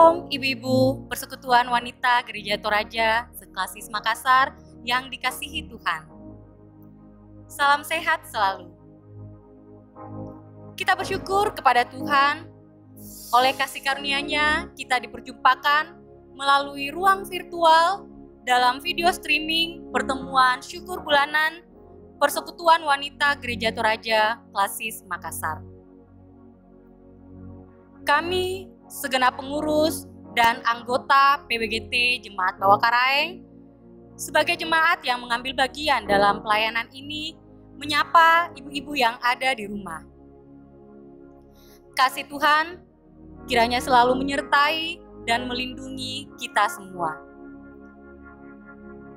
Shalom ibu-ibu Persekutuan Wanita Gereja Toraja Seklasis Makassar yang dikasihi Tuhan. Salam sehat selalu. Kita bersyukur kepada Tuhan, oleh kasih karunia-Nya kita diperjumpakan melalui ruang virtual dalam video streaming pertemuan syukur bulanan Persekutuan Wanita Gereja Toraja Seklasis Makassar. Kami segenap pengurus dan anggota PWGT Jemaat Bawah Karaeng sebagai jemaat yang mengambil bagian dalam pelayanan ini menyapa ibu-ibu yang ada di rumah. Kasih Tuhan kiranya selalu menyertai dan melindungi kita semua.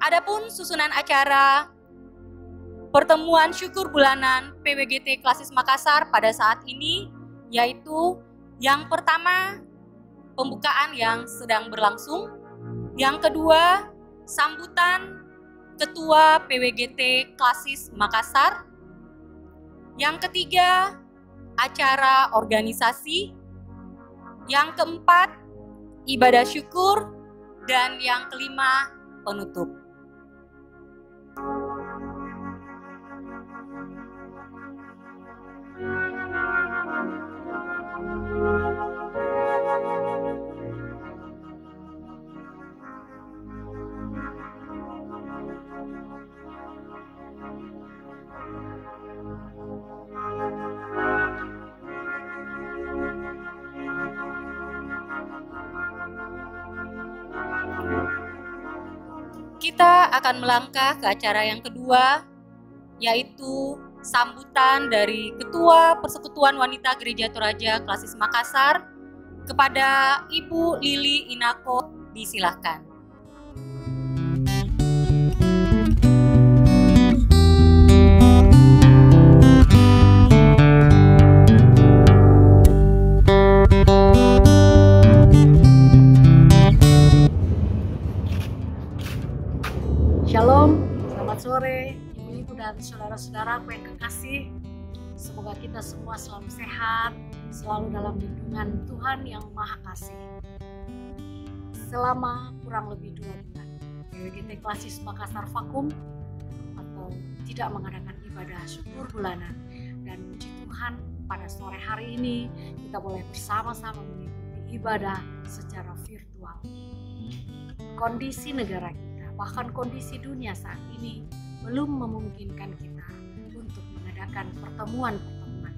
Adapun susunan acara pertemuan syukur bulanan PWGT Seklasis Makassar pada saat ini yaitu yang pertama, pembukaan yang sedang berlangsung. Yang kedua, sambutan Ketua PWGT Seklasis Makassar. Yang ketiga, acara organisasi. Yang keempat, ibadah syukur. Dan yang kelima, penutup. Kita akan melangkah ke acara yang kedua, yaitu sambutan dari Ketua Persekutuan Wanita Gereja Toraja Seklasis Makassar kepada Ibu Lili Inako. Disilahkan. Shalom, selamat sore ibu-ibu dan saudara-saudaraku yang kekasih. Semoga kita semua selalu sehat, selalu dalam lindungan Tuhan yang Maha Kasih. Selama kurang lebih 2 bulan, PWGT Seklasis Makassar vakum atau tidak mengadakan ibadah syukur bulanan. Dan puji Tuhan pada sore hari ini kita boleh bersama-sama mengikuti ibadah secara virtual. Kondisi negara kita, bahkan kondisi dunia saat ini belum memungkinkan kita untuk mengadakan pertemuan-pertemuan,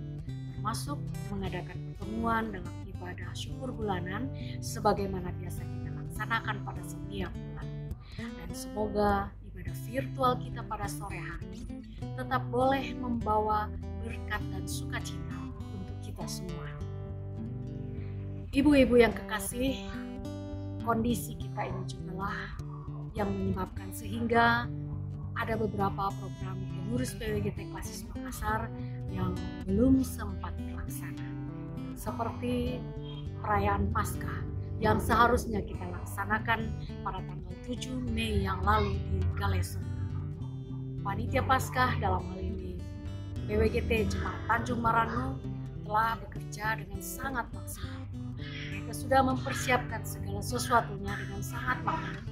termasuk mengadakan pertemuan dalam ibadah syukur bulanan sebagaimana biasa kita laksanakan pada setiap bulan. Dan semoga ibadah virtual kita pada sore hari tetap boleh membawa berkat dan sukacita untuk kita semua. Ibu-ibu yang kekasih, kondisi kita ini jugalah yang menyebabkan sehingga ada beberapa program pengurus PWGT Seklasis Makassar yang belum sempat terlaksana. Seperti perayaan Paskah yang seharusnya kita laksanakan pada tanggal 7 Mei yang lalu di Galesung. Panitia Paskah dalam hal ini PWGT Jemaat Tanjung Maranu telah bekerja dengan sangat maksimal. Mereka sudah mempersiapkan segala sesuatunya dengan sangat matang.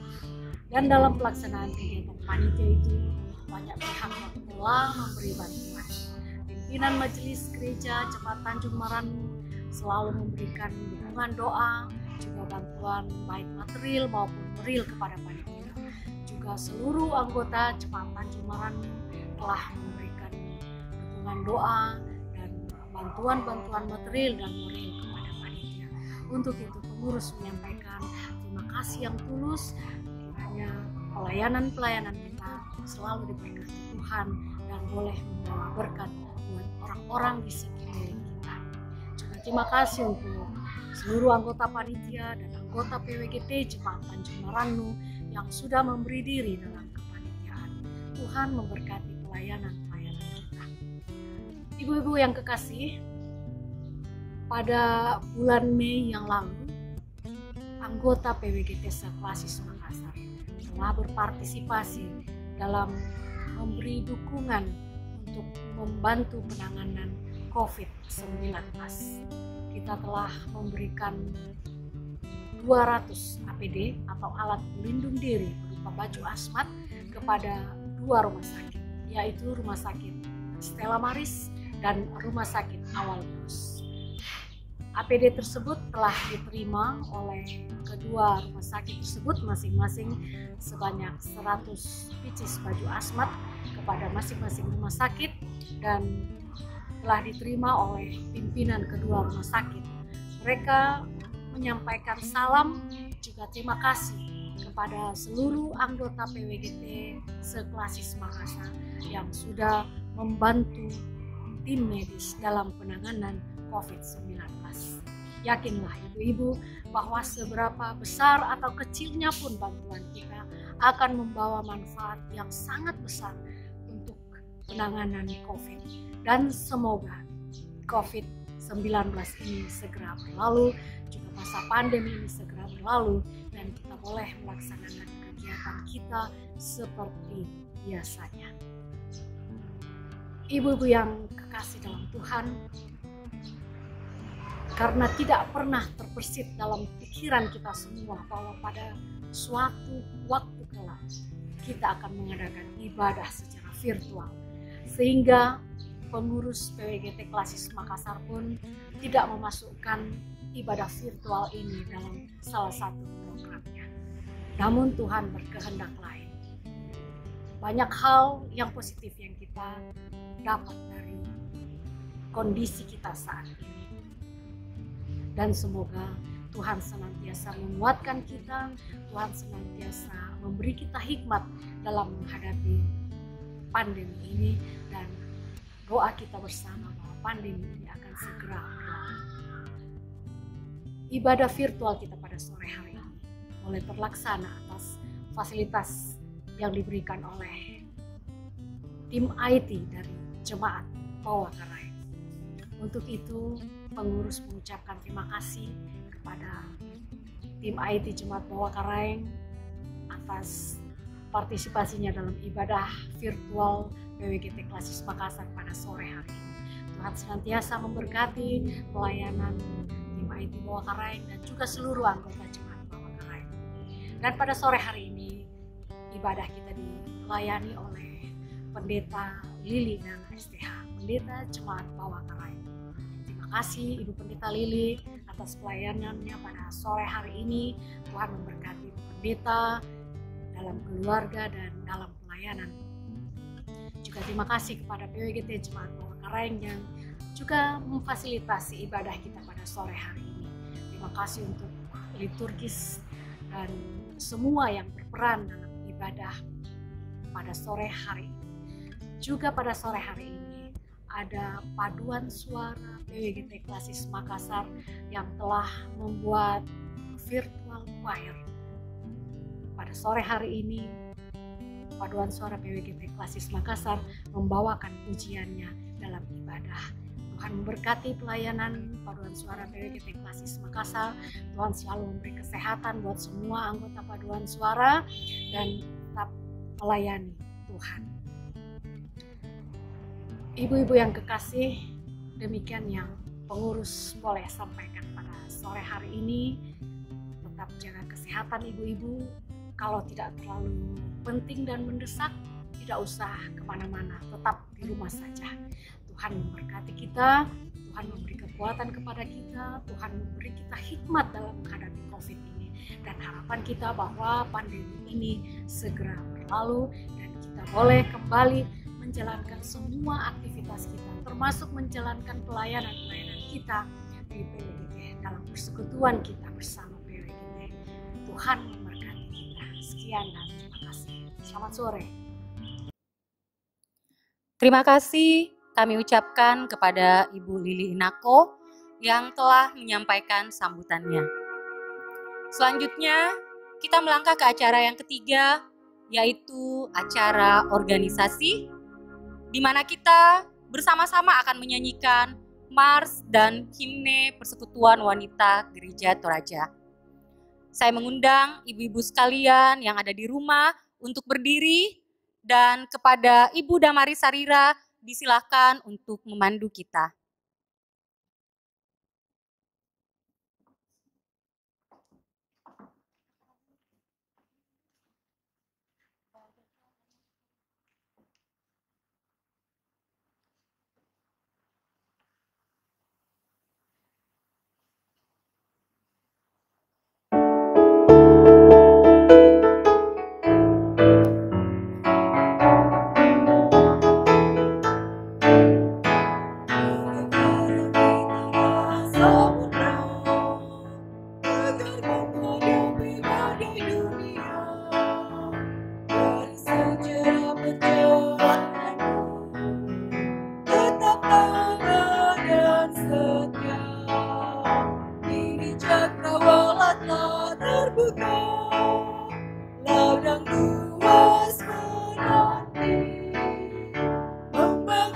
Dan dalam pelaksanaan kegiatan panitia itu banyak pihak yang telah memberi bantuan. Pimpinan Majelis Gereja Jemaat Tanjung Maranu selalu memberikan dukungan doa, juga bantuan baik material maupun moral kepada panitia. Juga seluruh anggota Jemaat Tanjung Maranu telah memberikan dukungan doa dan bantuan-bantuan material dan moral kepada panitia. Untuk itu pengurus menyampaikan terima kasih yang tulus. Pelayanan-pelayanan kita selalu diberkati Tuhan dan boleh membawa berkat buat orang-orang di sekeliling kita. Juga terima kasih untuk seluruh anggota panitia dan anggota PWGT Jemaat Tanjung Maranu yang sudah memberi diri dalam kepanitiaan. Tuhan memberkati pelayanan-pelayanan kita. Ibu-ibu yang kekasih, pada bulan Mei yang lalu, anggota PWGT Seklasis Makassar telah berpartisipasi dalam memberi dukungan untuk membantu penanganan COVID-19. Kita telah memberikan 200 APD atau alat pelindung diri berupa baju asmat kepada 2 rumah sakit, yaitu Rumah Sakit Stella Maris dan Rumah Sakit Awal Bros. APD tersebut telah diterima oleh kedua rumah sakit tersebut masing-masing sebanyak 100 pieces baju asmat kepada masing-masing rumah sakit dan telah diterima oleh pimpinan kedua rumah sakit. Mereka menyampaikan salam juga terima kasih kepada seluruh anggota PWGT seklasis Makassar yang sudah membantu tim medis dalam penanganan COVID-19. Yakinlah ibu-ibu bahwa seberapa besar atau kecilnya pun bantuan kita akan membawa manfaat yang sangat besar untuk penanganan COVID. Dan semoga COVID-19 ini segera berlalu, juga masa pandemi ini segera berlalu, dan kita boleh melaksanakan kegiatan kita seperti biasanya. Ibu-ibu yang kekasih dalam Tuhan, karena tidak pernah terbersit dalam pikiran kita semua bahwa pada suatu waktu kelak kita akan mengadakan ibadah secara virtual, sehingga pengurus PWGT Klasis Makassar pun tidak memasukkan ibadah virtual ini dalam salah satu programnya. Namun Tuhan berkehendak lain. Banyak hal yang positif yang kita dapat dari kondisi kita saat ini. Dan semoga Tuhan senantiasa menguatkan kita, Tuhan senantiasa memberi kita hikmat dalam menghadapi pandemi ini, dan doa kita bersama bahwa pandemi ini akan segera berlalu. Ibadah virtual kita pada sore hari ini mulai terlaksana atas fasilitas yang diberikan oleh tim IT dari Jemaat Bawakaraeng. Untuk itu, pengurus mengucapkan terima kasih kepada tim IT Jemaat Bawakaraeng atas partisipasinya dalam ibadah virtual PWGT Klasis Makassar pada sore hari ini. Tuhan senantiasa memberkati pelayanan tim IT Bawakaraeng dan juga seluruh anggota Jemaat Bawakaraeng. Dan pada sore hari ini, ibadah kita dilayani oleh Pendeta Lili dan STH, Pendeta Jemaat Bawakaraeng. Terima kasih Ibu Pendeta Lili atas pelayanannya pada sore hari ini. Tuhan memberkati pendeta dalam keluarga dan dalam pelayanan. Juga terima kasih kepada PWGT Jemaat Bawakaraeng yang juga memfasilitasi ibadah kita pada sore hari ini. Terima kasih untuk liturgis dan semua yang berperan dalam ibadah pada sore hari ini. Juga pada sore hari ini ada paduan suara PWGT Klasis Makassar yang telah membuat virtual choir. Pada sore hari ini, paduan suara PWGT Klasis Makassar membawakan pujiannya dalam ibadah. Tuhan memberkati pelayanan paduan suara PWGT Klasis Makassar. Tuhan selalu memberi kesehatan buat semua anggota paduan suara dan tetap melayani Tuhan. Ibu-ibu yang kekasih, demikian yang pengurus boleh sampaikan pada sore hari ini. Tetap jaga kesehatan ibu-ibu. Kalau tidak terlalu penting dan mendesak, tidak usah kemana-mana, tetap di rumah saja. Tuhan memberkati kita, Tuhan memberi kekuatan kepada kita, Tuhan memberi kita hikmat dalam menghadapi COVID ini. Dan harapan kita bahwa pandemi ini segera berlalu dan kita boleh kembali menjalankan semua aktivitas kita, termasuk menjalankan pelayanan-pelayanan kita di PWGT dalam persekutuan kita bersama PWGT. Tuhan memberkati kita. Sekian dan terima kasih. Selamat sore. Terima kasih kami ucapkan kepada Ibu Lili Inako yang telah menyampaikan sambutannya. Selanjutnya, kita melangkah ke acara yang ketiga, yaitu acara organisasi, di mana kita bersama-sama akan menyanyikan Mars dan Himne Persekutuan Wanita Gereja Toraja. Saya mengundang ibu-ibu sekalian yang ada di rumah untuk berdiri, dan kepada Ibu Damari Sarira disilahkan untuk memandu kita.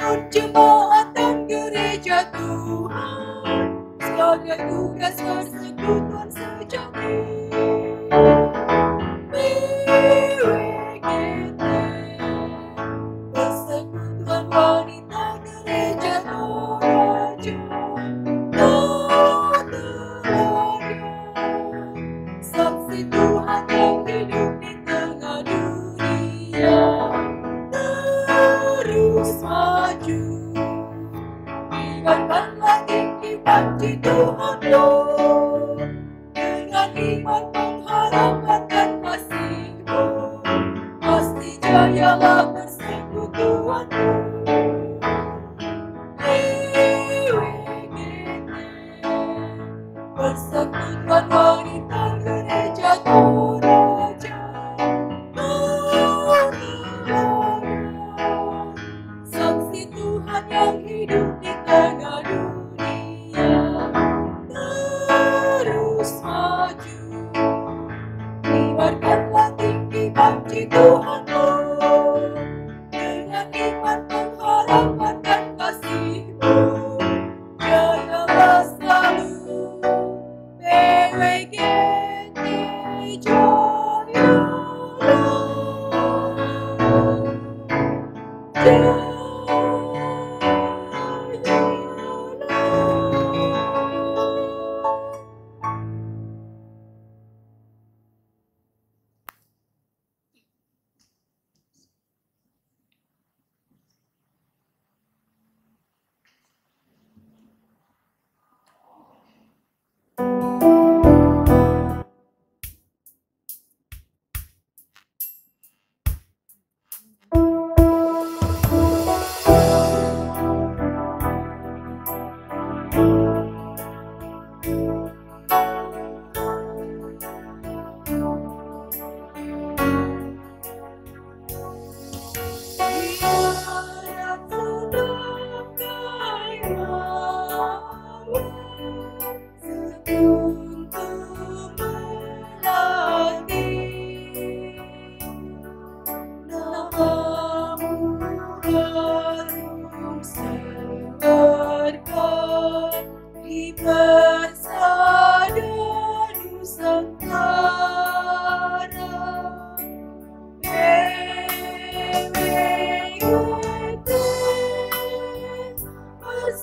seluruh jemaat dan gereja Tuhan sebagai tugas persekutuan sejati. PWGT, Persekutuan Wanita Gereja Toraja, saksi Tuhan yang hidup di tengah dunia, terus maju. Ingatkanlah tinggi panji Tuhanmu, dengan iman pengharapan dan kasih-Mu, pasti jayalah persekutuanmu. PWGT, Persekutuan Wanita Gereja Toraja, saksi Tuhan yang hidup di tengah dunia, terus maju. Kibarkanlah tinggi panji Tuhanmu, dengan iman pengharapan dan kasih-Mu, jayalah selalu. PWGT, jayalah.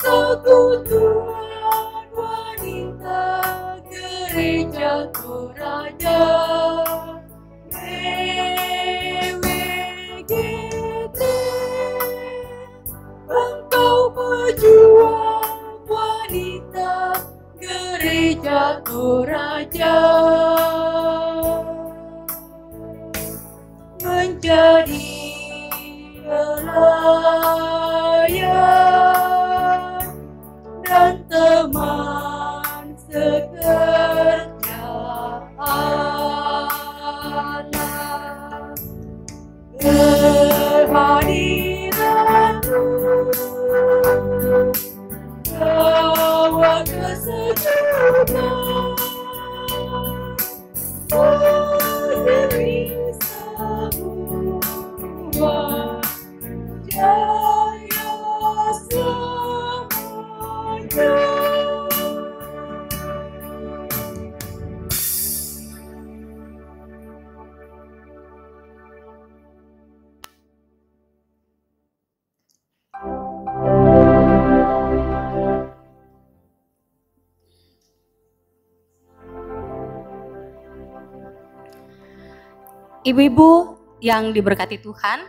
Persekutuan Wanita Gereja Toraja, PWGT, engkau pejuang wanita Gereja Toraja, menjadi pelayan dan teman sekerja Allah. Kehadiranmu bawa kesejukan beri semua jaya semuanya. Ibu-ibu yang diberkati Tuhan,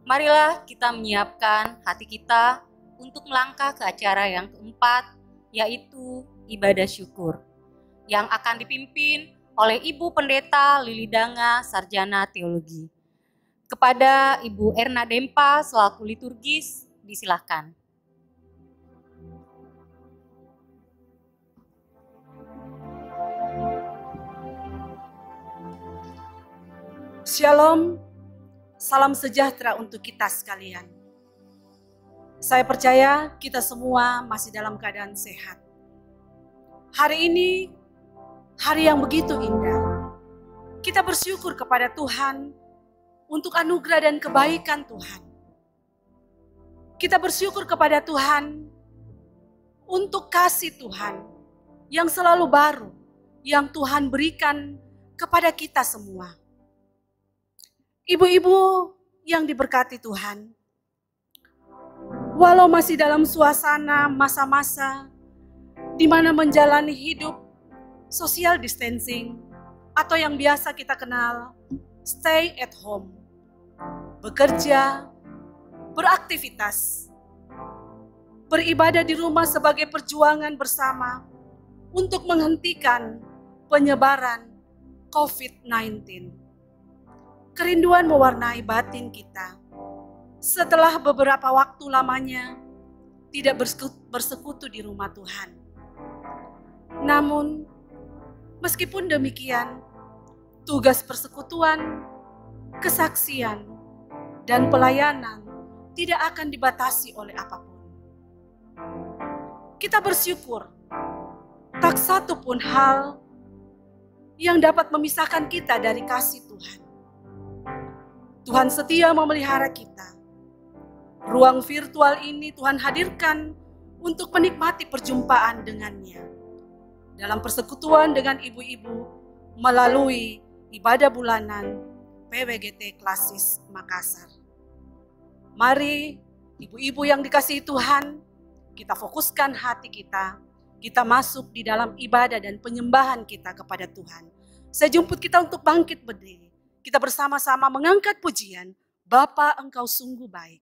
marilah kita menyiapkan hati kita untuk melangkah ke acara yang keempat, yaitu ibadah syukur, yang akan dipimpin oleh Ibu Pendeta Lili Danga, Sarjana Teologi. Kepada Ibu Erna Dempa selaku liturgis, disilahkan. Shalom, salam sejahtera untuk kita sekalian. Saya percaya kita semua masih dalam keadaan sehat. Hari ini, hari yang begitu indah. Kita bersyukur kepada Tuhan untuk anugerah dan kebaikan Tuhan. Kita bersyukur kepada Tuhan untuk kasih Tuhan yang selalu baru, yang Tuhan berikan kepada kita semua. Ibu-ibu yang diberkati Tuhan, walau masih dalam suasana masa-masa di mana menjalani hidup social distancing atau yang biasa kita kenal stay at home, bekerja, beraktivitas, beribadah di rumah sebagai perjuangan bersama untuk menghentikan penyebaran COVID-19. Kerinduan mewarnai batin kita setelah beberapa waktu lamanya tidak bersekutu di rumah Tuhan. Namun, meskipun demikian, tugas persekutuan, kesaksian, dan pelayanan tidak akan dibatasi oleh apapun. Kita bersyukur, tak satu pun hal yang dapat memisahkan kita dari kasih Tuhan. Tuhan setia memelihara kita. Ruang virtual ini Tuhan hadirkan untuk menikmati perjumpaan dengannya. Dalam persekutuan dengan ibu-ibu melalui ibadah bulanan PWGT Klasis Makassar. Mari ibu-ibu yang dikasihi Tuhan, kita fokuskan hati kita, kita masuk di dalam ibadah dan penyembahan kita kepada Tuhan. Saya jemput kita untuk bangkit berdiri. Kita bersama-sama mengangkat pujian, Bapa Engkau sungguh baik.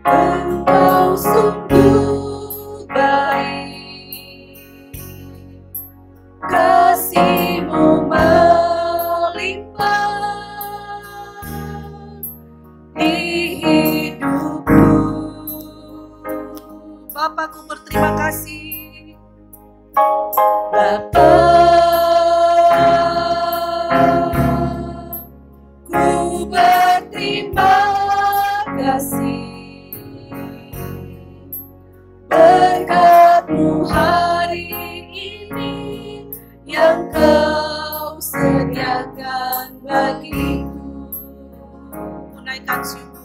Engkau sungguh baik, kasih-Mu melimpah di hidupku. Bapakku berterima kasih. Bapa, ku berterima kasih. Berkat-Mu hari ini yang Kau sediakan bagiku. Naikkan syukur.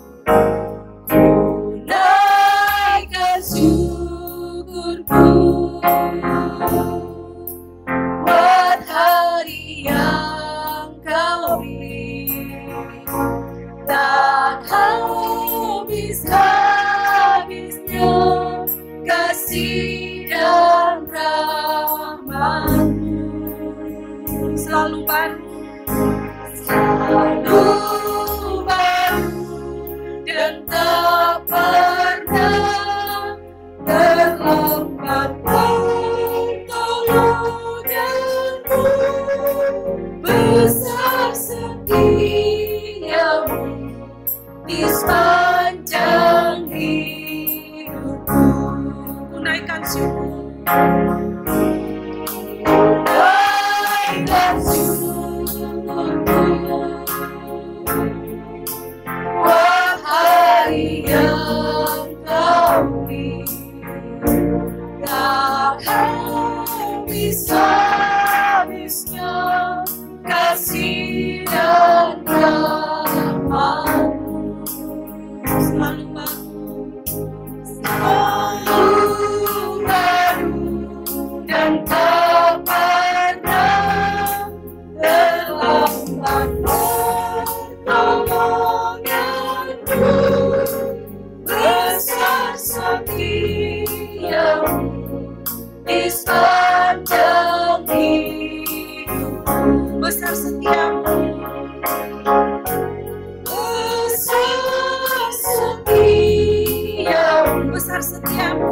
Naikkan syukurku buat hari yang Kau beri. Tak habis-habisnya kasih dan rahmat-Mu. Selalu baru, Selalu baru dan tak pernah terlambat pertolongan-Mu. Besar setia-Mu di sepanjang hidupku. ku naikkan syukur. Naikkan syukurku buat hari yang Kau beri. Tak habis-habisnya kasih dan rahmat-Mu. Selalu baru, Selalu baru dan tak pernah terlambat pertolongan-Mu. Besar setia-Mu di sepanjang hidupku. besar setia-Mu. Besar setia-Mu, Besar setia-Mu.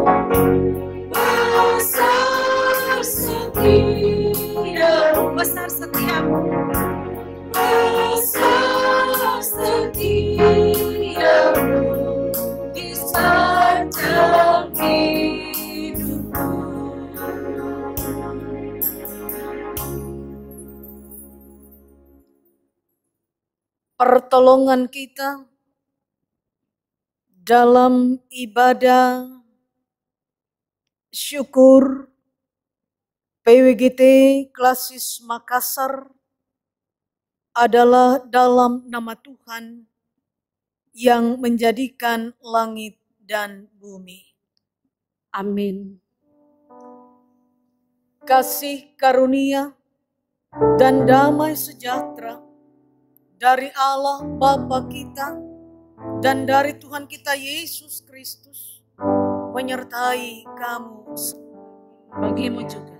besar setia-Mu, Besar setia-Mu. besar pertolongan kita dalam ibadah syukur PWGT Klasis Makassar adalah dalam nama Tuhan yang menjadikan langit dan bumi. Amin. Kasih karunia dan damai sejahtera dari Allah Bapa kita dan dari Tuhan kita Yesus Kristus menyertai kamu, bagimu juga.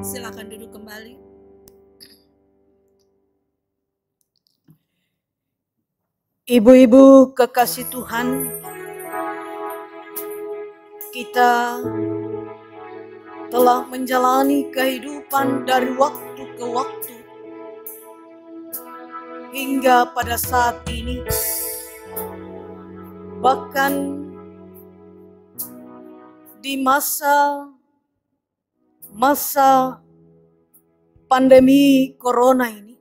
Silakan duduk kembali. Ibu-ibu kekasih Tuhan, kita telah menjalani kehidupan dari waktu ke waktu hingga pada saat ini. Bahkan di masa pandemi corona ini,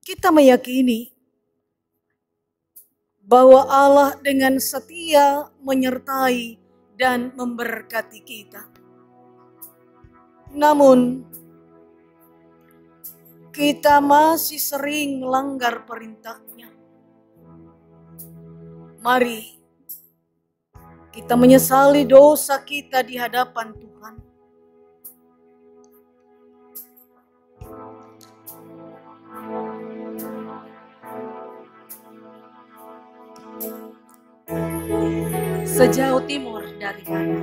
kita meyakini bahwa Allah dengan setia menyertai dan memberkati kita. Namun, kita masih sering melanggar perintah-Nya. Mari kita menyesali dosa kita di hadapan Tuhan. Sejauh timur dari barat,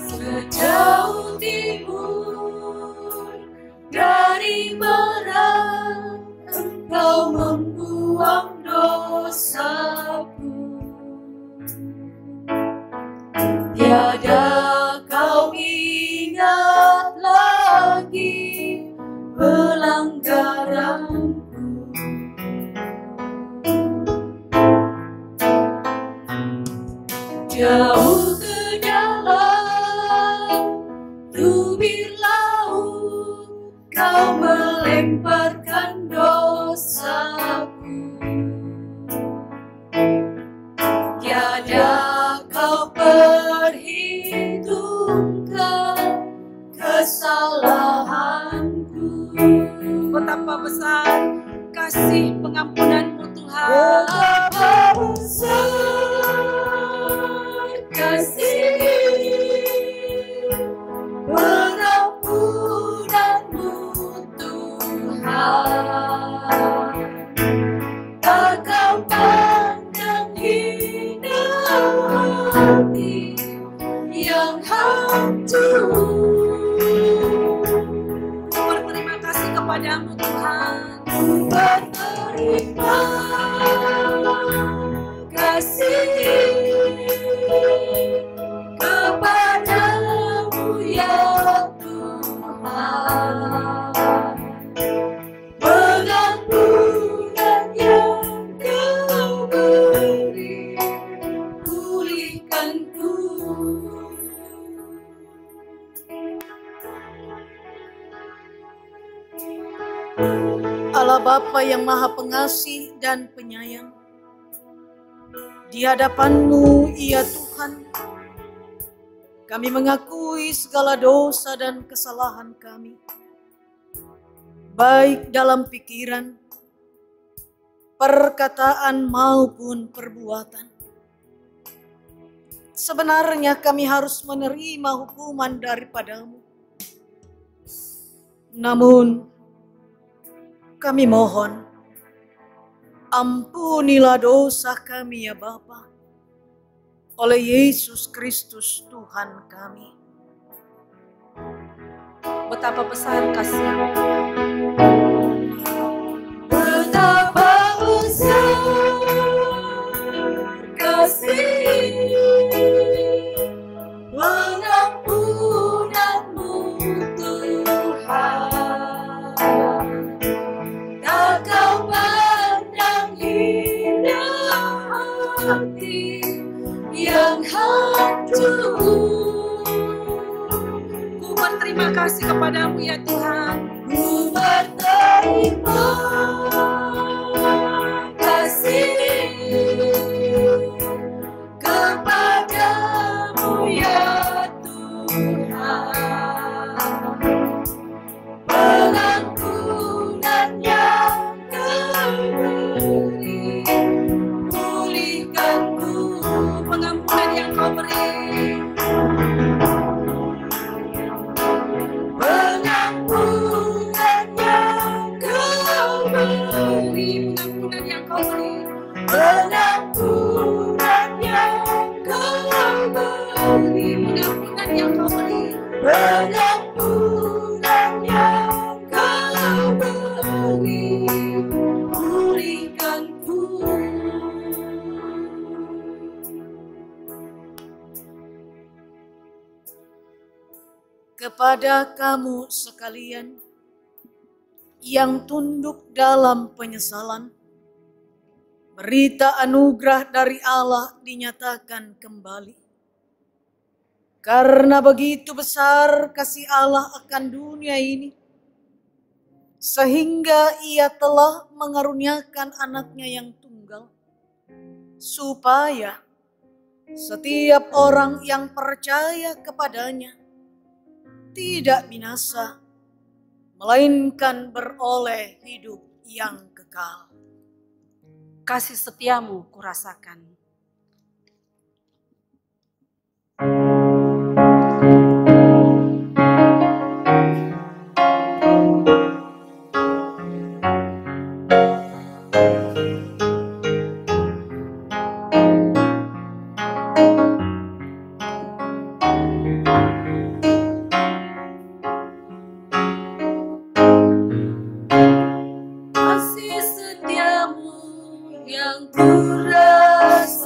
sejauh timur dari barat, Engkau membuang dosaku. Tiada kau ingat lagi lemparkan dosaku. Tiada kau perhitungkan kesalahanku. Betapa besar kasih pengampunanmu Tuhan. Betapa besar kasih pengampunanmu Tuhan. Tak kau pandang hina hati yang hancur. Berterima kasih kepadamu Tuhan. Berterima kasih kepadamu ya Tuhan. Pengampunan yang kau beri, pulihkanku. Allah Bapa yang Maha Pengasih dan Penyayang, di hadapan-Mu ya Tuhan, kami mengakui segala dosa dan kesalahan kami, baik dalam pikiran, perkataan maupun perbuatan. Sebenarnya kami harus menerima hukuman daripada-Mu. Namun, kami mohon, ampunilah dosa kami ya Bapa, oleh Yesus Kristus Tuhan kami. Betapa besar kasih-Mu. Betapa besar kasih pengampunanmu Tuhan. Tak kau pandang hina hati yang hancur. Ku berterima kasih kepadamu ya Tuhan. Ku berterima kasih kepadamu ya Tuhan. Pengampunan yang kau beri, pulihkanku. Pengampunan yang Kau beri, Pengampunan yang kau beri, pengampunan yang Kau beri, pengampunan yang kau beri, pengampunan yang Kau beri. pengampunan yang kau beri, pulihkanku. Kepada kamu sekalian yang tunduk dalam penyesalan, berita anugerah dari Allah dinyatakan kembali. Karena begitu besar kasih Allah akan dunia ini, sehingga Ia telah mengaruniakan anaknya yang tunggal, supaya setiap orang yang percaya kepadanya tidak binasa, melainkan beroleh hidup yang kekal. Kasih setiamu kurasakan. Kasih setiamu yang ku rasakan.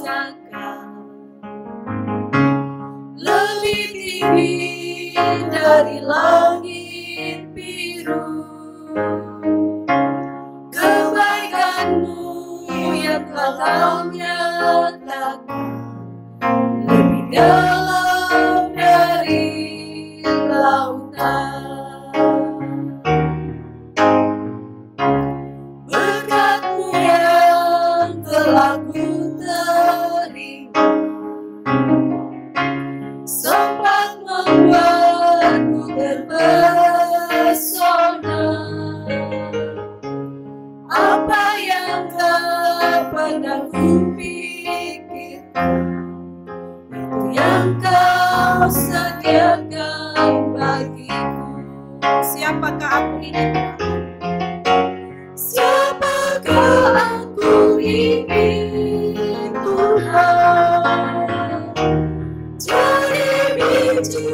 aku ini Tuhan? Siapakah aku ini Tuhan? Jadi biji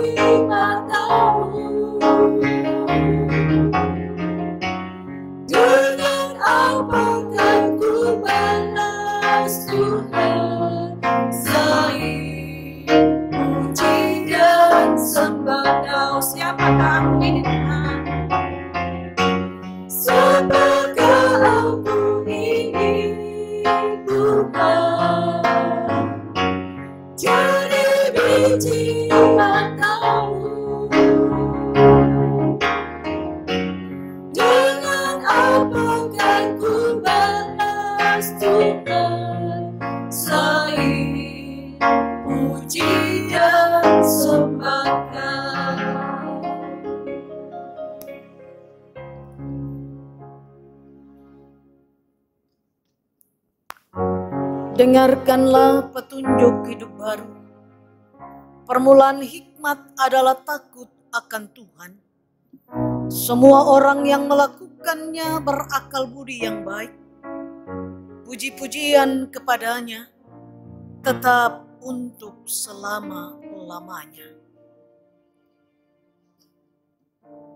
matamu. Dengan apa kan ku balas Tuhan? Selain puji dan sembah Kau. Siapakah aku ini Tuhan? Siapakah aku ini Tuhan? Jadi biji matamu. Dengan apa kan ku balas Tuhan? Selain puji dan sembah Kau. Dengarkanlah petunjuk hidup baru. Permulaan hikmat adalah takut akan Tuhan. Semua orang yang melakukannya berakal budi yang baik. Puji-pujian kepadanya tetap untuk selama-lamanya.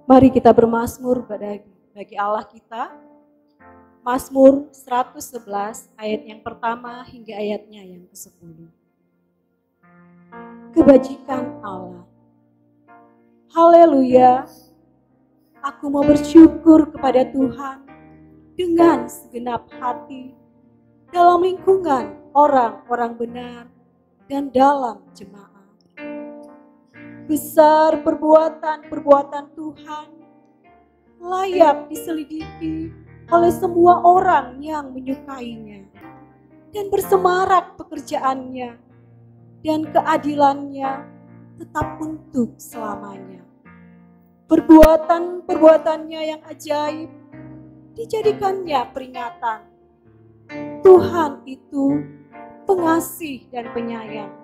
Mari kita bermazmur bagi Allah kita. Mazmur 111 ayat yang pertama hingga ayatnya yang ke-10. Kebajikan Allah. Haleluya. Aku mau bersyukur kepada Tuhan dengan segenap hati dalam lingkungan orang-orang benar dan dalam jemaat. Besar perbuatan-perbuatan Tuhan, layak diselidiki oleh semua orang yang menyukainya, dan bersemarak pekerjaannya dan keadilannya tetap untuk selamanya. Perbuatan-perbuatannya yang ajaib dijadikannya peringatan. Tuhan itu pengasih dan penyayang.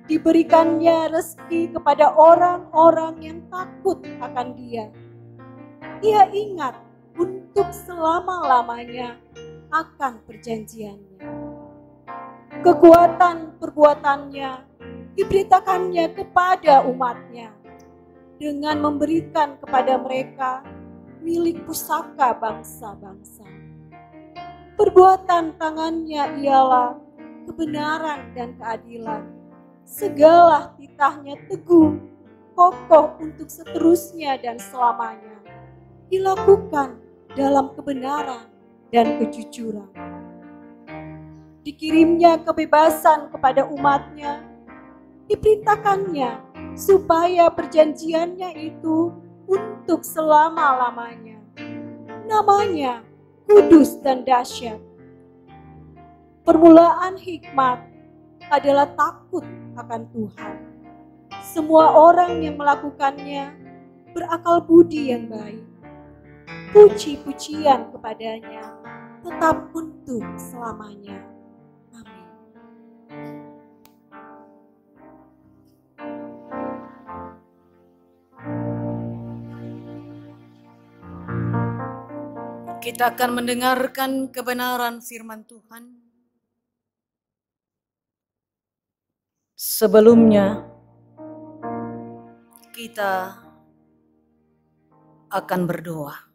Diberikannya rezeki kepada orang-orang yang takut akan Dia. Ia ingat untuk selama-lamanya akan perjanjiannya. Kekuatan perbuatannya diberitakannya kepada umatnya dengan memberikan kepada mereka milik pusaka bangsa-bangsa. Perbuatan tangannya ialah kebenaran dan keadilan. Segala titahnya teguh, kokoh untuk seterusnya dan selamanya. Dilakukan dalam kebenaran dan kejujuran. Dikirimnya kebebasan kepada umatnya, diperintahkannya supaya perjanjiannya itu untuk selama-lamanya. Namanya kudus dan dahsyat. Permulaan hikmat adalah takut akan Tuhan. Semua orang yang melakukannya berakal budi yang baik. Puji-pujian kepadanya tetap untuk selamanya. Amin. Kita akan mendengarkan kebenaran firman Tuhan. Sebelumnya, kita akan berdoa.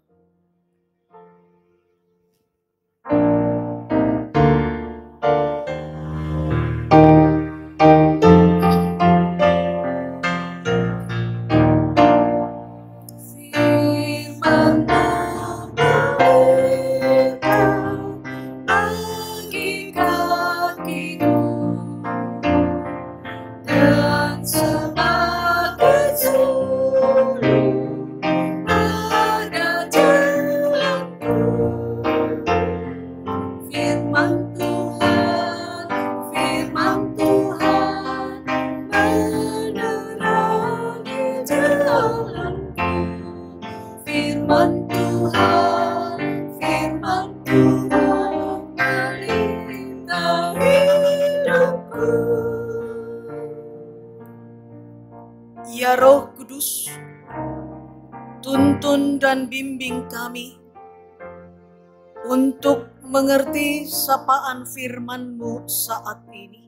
tuntun dan bimbing kami untuk mengerti sapaan firman-Mu saat ini.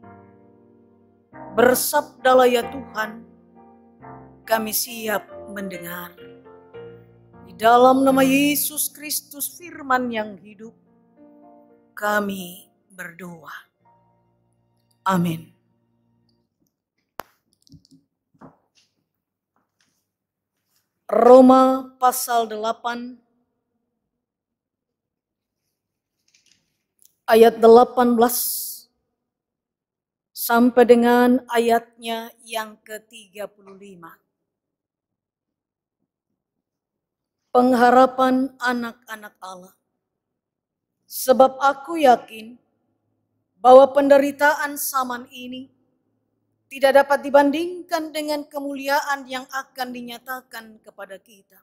Bersabdalah ya Tuhan, kami siap mendengar. Di dalam nama Yesus Kristus firman yang hidup, kami berdoa. Amin. Roma pasal 8 ayat 18 sampai dengan ayatnya yang ke-35. Pengharapan anak-anak Allah. Sebab aku yakin bahwa penderitaan zaman ini tidak dapat dibandingkan dengan kemuliaan yang akan dinyatakan kepada kita.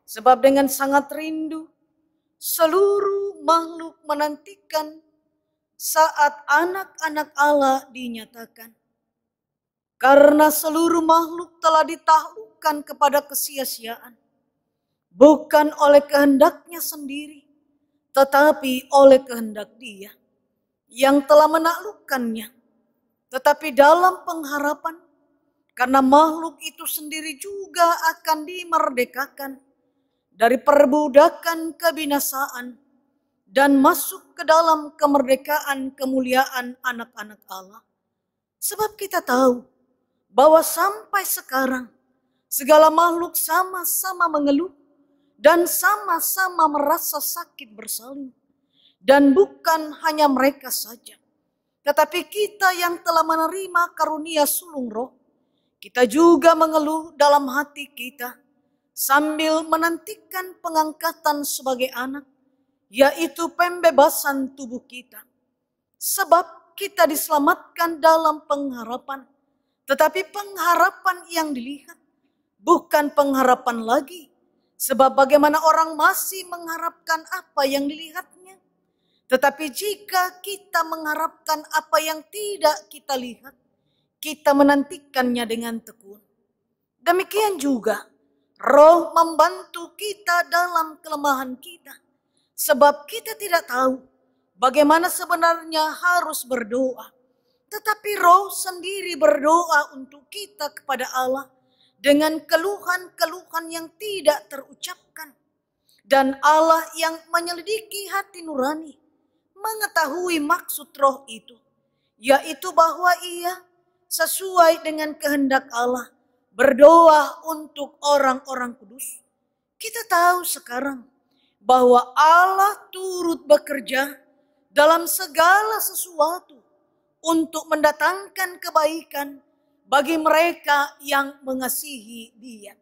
Sebab dengan sangat rindu seluruh makhluk menantikan saat anak-anak Allah dinyatakan. Karena seluruh makhluk telah ditaklukkan kepada kesia-siaan. Bukan oleh kehendaknya sendiri, tetapi oleh kehendak Dia yang telah menaklukkannya. Tetapi dalam pengharapan, karena makhluk itu sendiri juga akan dimerdekakan dari perbudakan kebinasaan dan masuk ke dalam kemerdekaan kemuliaan anak-anak Allah. Sebab kita tahu bahwa sampai sekarang segala makhluk sama-sama mengeluh dan sama-sama merasa sakit bersalin. Dan bukan hanya mereka saja, tetapi kita yang telah menerima karunia sulung roh, kita juga mengeluh dalam hati kita sambil menantikan pengangkatan sebagai anak, yaitu pembebasan tubuh kita. Sebab kita diselamatkan dalam pengharapan, tetapi pengharapan yang dilihat bukan pengharapan lagi. Sebab bagaimana orang masih mengharapkan apa yang dilihatnya. Tetapi jika kita mengharapkan apa yang tidak kita lihat, kita menantikannya dengan tekun. Demikian juga Roh membantu kita dalam kelemahan kita. Sebab kita tidak tahu bagaimana sebenarnya harus berdoa. Tetapi Roh sendiri berdoa untuk kita kepada Allah dengan keluhan-keluhan yang tidak terucapkan. Dan Allah yang menyelidiki hati nurani mengetahui maksud Roh itu, yaitu bahwa Ia sesuai dengan kehendak Allah berdoa untuk orang-orang kudus. Kita tahu sekarang bahwa Allah turut bekerja dalam segala sesuatu untuk mendatangkan kebaikan bagi mereka yang mengasihi Dia,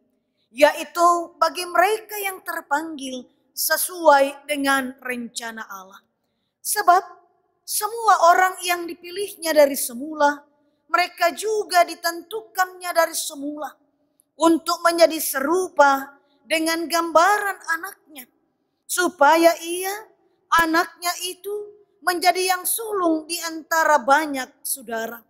yaitu bagi mereka yang terpanggil sesuai dengan rencana Allah. Sebab semua orang yang dipilihnya dari semula, mereka juga ditentukannya dari semula untuk menjadi serupa dengan gambaran anaknya, supaya Ia, anaknya itu, menjadi yang sulung di antara banyak saudara.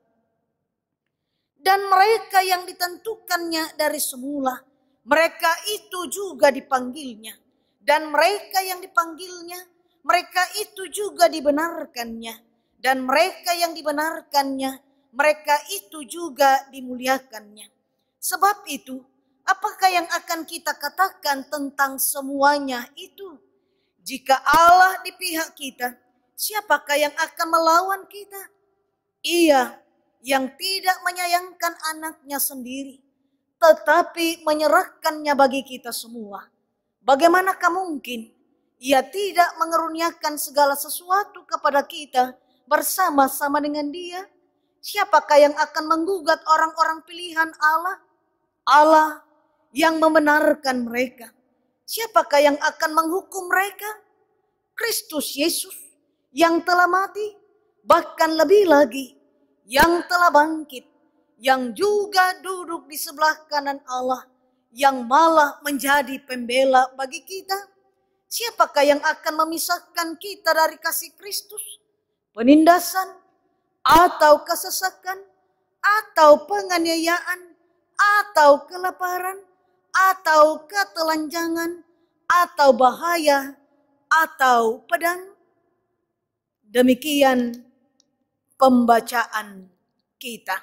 Dan mereka yang ditentukannya dari semula, mereka itu juga dipanggilnya. Dan mereka yang dipanggilnya, mereka itu juga dibenarkannya. Dan mereka yang dibenarkannya, mereka itu juga dimuliakannya. Sebab itu, apakah yang akan kita katakan tentang semuanya itu? Jika Allah di pihak kita, siapakah yang akan melawan kita? Ia yang tidak menyayangkan anaknya sendiri, tetapi menyerahkannya bagi kita semua. Bagaimanakah mungkin Ia tidak mengeruniakan segala sesuatu kepada kita bersama-sama dengan Dia? Siapakah yang akan menggugat orang-orang pilihan Allah? Allah yang membenarkan mereka. Siapakah yang akan menghukum mereka? Kristus Yesus yang telah mati, bahkan lebih lagi yang telah bangkit, yang juga duduk di sebelah kanan Allah, yang malah menjadi pembela bagi kita. Siapakah yang akan memisahkan kita dari kasih Kristus? Penindasan, atau kesesakan, atau penganiayaan, atau kelaparan, atau ketelanjangan, atau bahaya, atau pedang. Demikian pembacaan kita.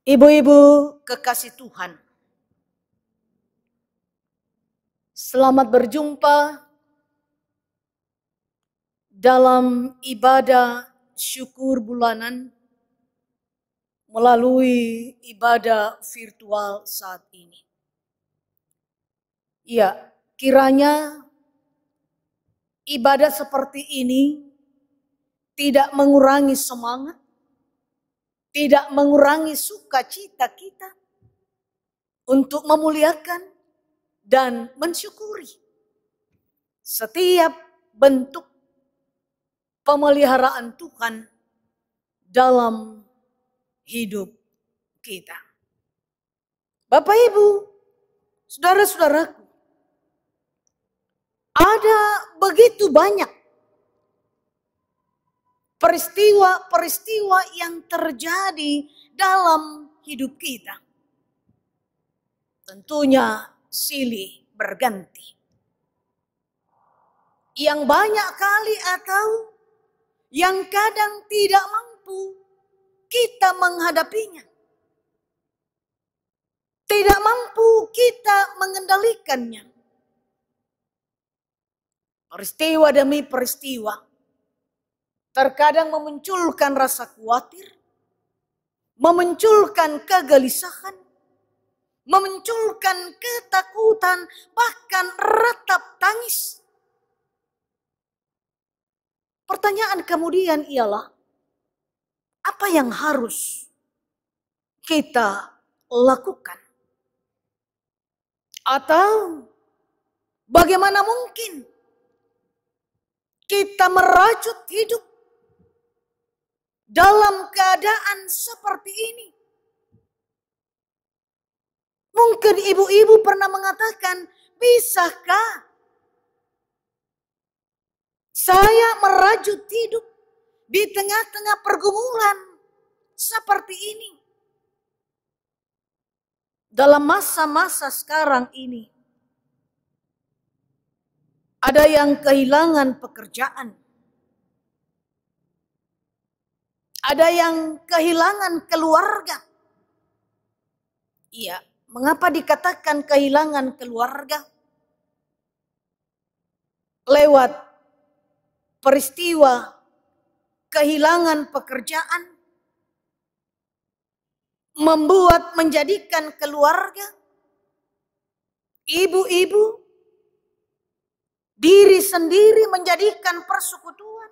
Ibu-ibu kekasih Tuhan, selamat berjumpa dalam ibadah syukur bulanan melalui ibadah virtual saat ini. Ya, kiranya ibadah seperti ini tidak mengurangi semangat, tidak mengurangi sukacita kita untuk memuliakan dan mensyukuri setiap bentuk pemeliharaan Tuhan dalam hidup kita. Bapak Ibu, saudara-saudaraku, ada begitu banyak peristiwa-peristiwa yang terjadi dalam hidup kita. Tentunya silih berganti. Yang banyak kali atau yang kadang tidak mampu kita menghadapinya. Tidak mampu kita mengendalikannya. Peristiwa demi peristiwa terkadang memunculkan rasa khawatir, memunculkan kegelisahan, memunculkan ketakutan, bahkan ratap tangis. Pertanyaan kemudian ialah, apa yang harus kita lakukan? Atau bagaimana mungkin kita merajut hidup dalam keadaan seperti ini? Mungkin ibu-ibu pernah mengatakan, bisakah saya merajut hidup di tengah-tengah pergumulan seperti ini? Dalam masa-masa sekarang ini, ada yang kehilangan pekerjaan. Ada yang kehilangan keluarga. Iya, mengapa dikatakan kehilangan keluarga? Lewat peristiwa kehilangan pekerjaan, membuat menjadikan keluarga, ibu-ibu, diri sendiri menjadikan persekutuan,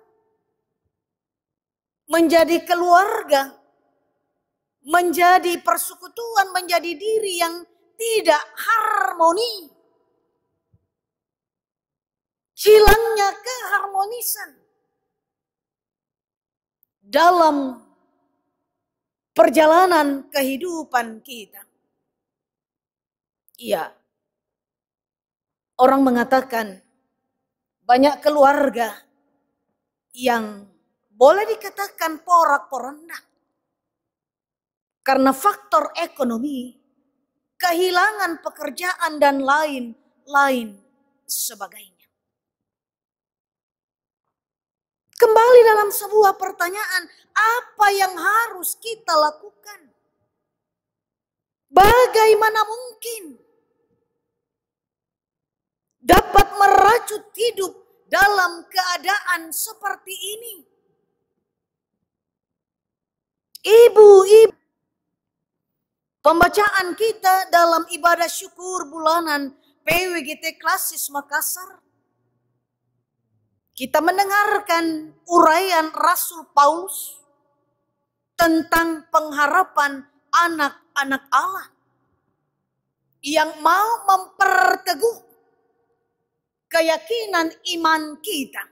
menjadi keluarga, menjadi persekutuan, menjadi diri yang tidak harmoni. Hilangnya keharmonisan dalam perjalanan kehidupan kita. Iya, orang mengatakan banyak keluarga yang boleh dikatakan porak-poranda karena faktor ekonomi, kehilangan pekerjaan, dan lain-lain sebagainya. Kembali dalam sebuah pertanyaan, apa yang harus kita lakukan? Bagaimana mungkin dapat merajut hidup dalam keadaan seperti ini? Ibu-ibu, pembacaan kita dalam ibadah syukur bulanan PWGT Klasis Makassar, kita mendengarkan uraian Rasul Paulus tentang pengharapan anak-anak Allah yang mau memperteguh keyakinan iman kita.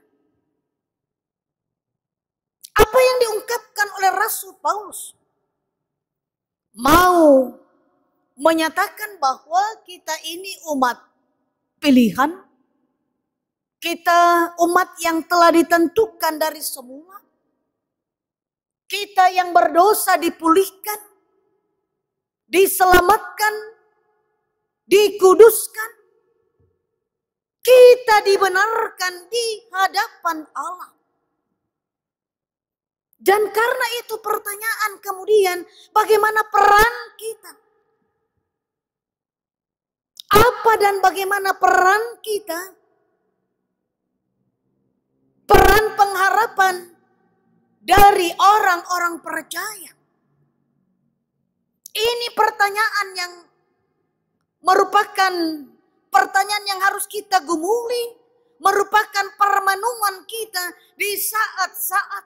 Apa yang diungkapkan oleh Rasul Paulus? Mau menyatakan bahwa kita ini umat pilihan, kita umat yang telah ditentukan dari semula, kita yang berdosa dipulihkan, diselamatkan, dikuduskan. Kita dibenarkan di hadapan Allah. Dan karena itu pertanyaan kemudian, bagaimana peran kita? Apa dan bagaimana peran kita? Peran pengharapan dari orang-orang percaya. Ini pertanyaan yang merupakan pertanyaan yang harus kita gumuli, merupakan permenungan kita di saat-saat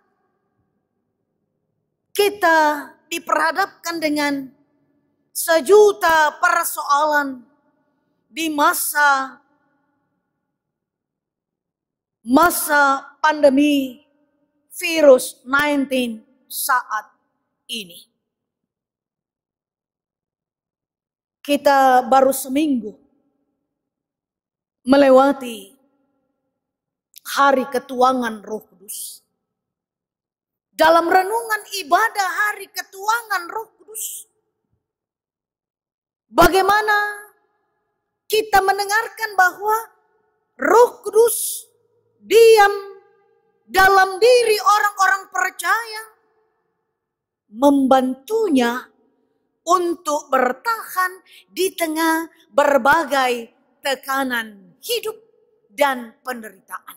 kita diperhadapkan dengan sejuta persoalan di masa pandemi virus 19 saat ini. Kita baru seminggu melewati hari ketuangan Roh Kudus. Dalam renungan ibadah hari ketuangan Roh Kudus, bagaimana kita mendengarkan bahwa Roh Kudus diam dalam diri orang-orang percaya, membantunya untuk bertahan di tengah berbagai tekanan hidup dan penderitaan.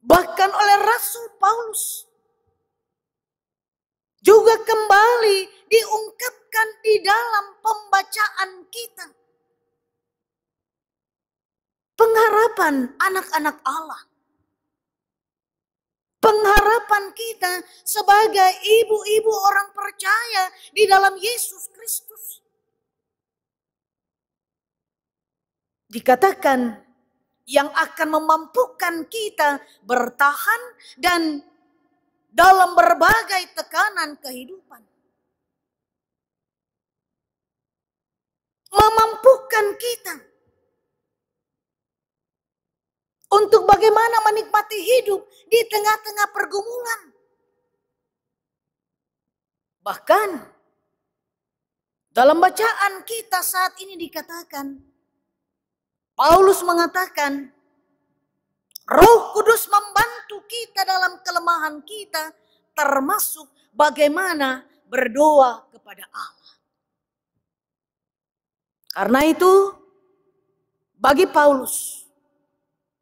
Bahkan oleh Rasul Paulus juga kembali diungkapkan di dalam pembacaan kita. Pengharapan anak-anak Allah. Pengharapan kita sebagai ibu-ibu orang percaya di dalam Yesus Kristus. Dikatakan yang akan memampukan kita bertahan dan dalam berbagai tekanan kehidupan. Memampukan kita untuk bagaimana menikmati hidup di tengah-tengah pergumulan. Bahkan dalam bacaan kita saat ini dikatakan, Paulus mengatakan, Roh Kudus membantu kita dalam kelemahan kita, termasuk bagaimana berdoa kepada Allah. Karena itu, bagi Paulus,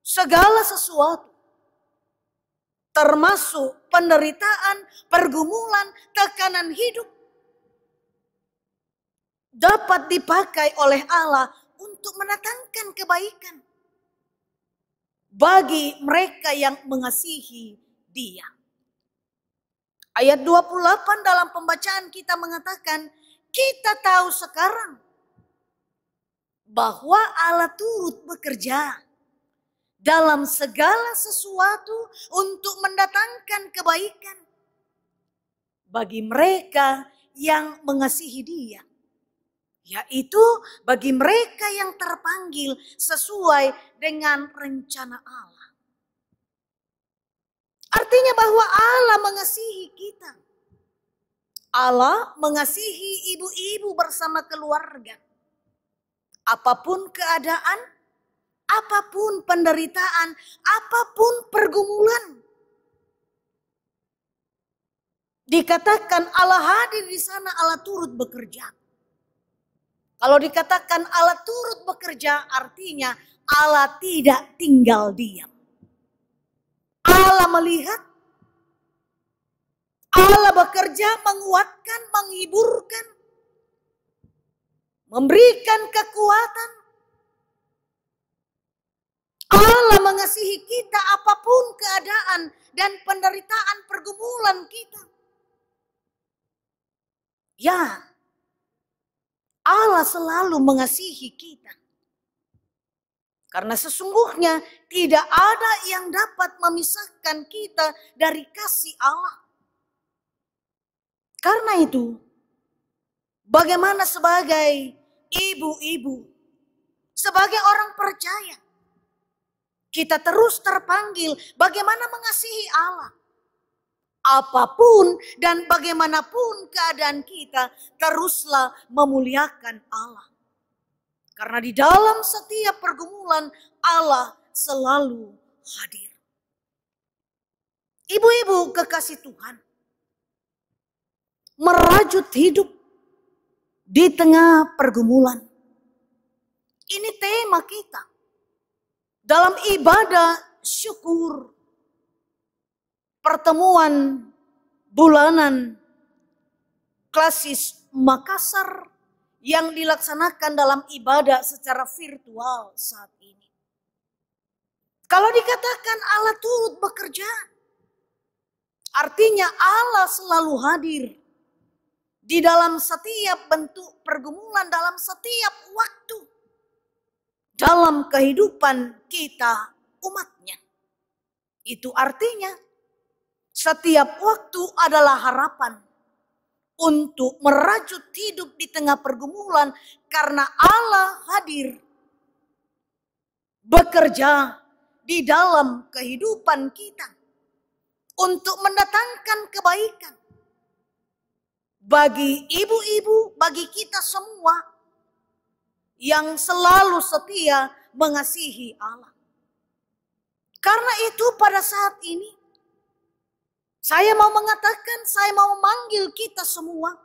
segala sesuatu, termasuk penderitaan, pergumulan, tekanan hidup, dapat dipakai oleh Allah untuk mendatangkan kebaikan bagi mereka yang mengasihi Dia. Ayat 28 dalam pembacaan kita mengatakan, kita tahu sekarang bahwa Allah turut bekerja dalam segala sesuatu untuk mendatangkan kebaikan bagi mereka yang mengasihi Dia, yaitu bagi mereka yang terpanggil sesuai dengan rencana Allah. Artinya bahwa Allah mengasihi kita. Allah mengasihi ibu-ibu bersama keluarga. Apapun keadaan, apapun penderitaan, apapun pergumulan. Dikatakan Allah hadir di sana, Allah turut bekerja. Kalau dikatakan Allah turut bekerja, artinya Allah tidak tinggal diam. Allah melihat, Allah bekerja, menguatkan, menghiburkan, memberikan kekuatan. Allah mengasihi kita apapun keadaan dan penderitaan pergumulan kita. Ya, Allah selalu mengasihi kita. Karena sesungguhnya tidak ada yang dapat memisahkan kita dari kasih Allah. Karena itu, bagaimana sebagai ibu-ibu, sebagai orang percaya, kita terus terpanggil bagaimana mengasihi Allah. Apapun dan bagaimanapun keadaan kita, teruslah memuliakan Allah. Karena di dalam setiap pergumulan Allah selalu hadir. Ibu-ibu kekasih Tuhan, merajut hidup di tengah pergumulan. Ini tema kita dalam ibadah syukur. Pertemuan bulanan Klasis Makassar yang dilaksanakan dalam ibadah secara virtual saat ini. Kalau dikatakan Allah turut bekerja, artinya Allah selalu hadir di dalam setiap bentuk pergumulan, dalam setiap waktu, dalam kehidupan kita umatnya. Itu artinya setiap waktu adalah harapan untuk merajut hidup di tengah pergumulan karena Allah hadir bekerja di dalam kehidupan kita untuk mendatangkan kebaikan bagi ibu-ibu, bagi kita semua yang selalu setia mengasihi Allah. Karena itu pada saat ini saya mau mengatakan, saya mau memanggil kita semua.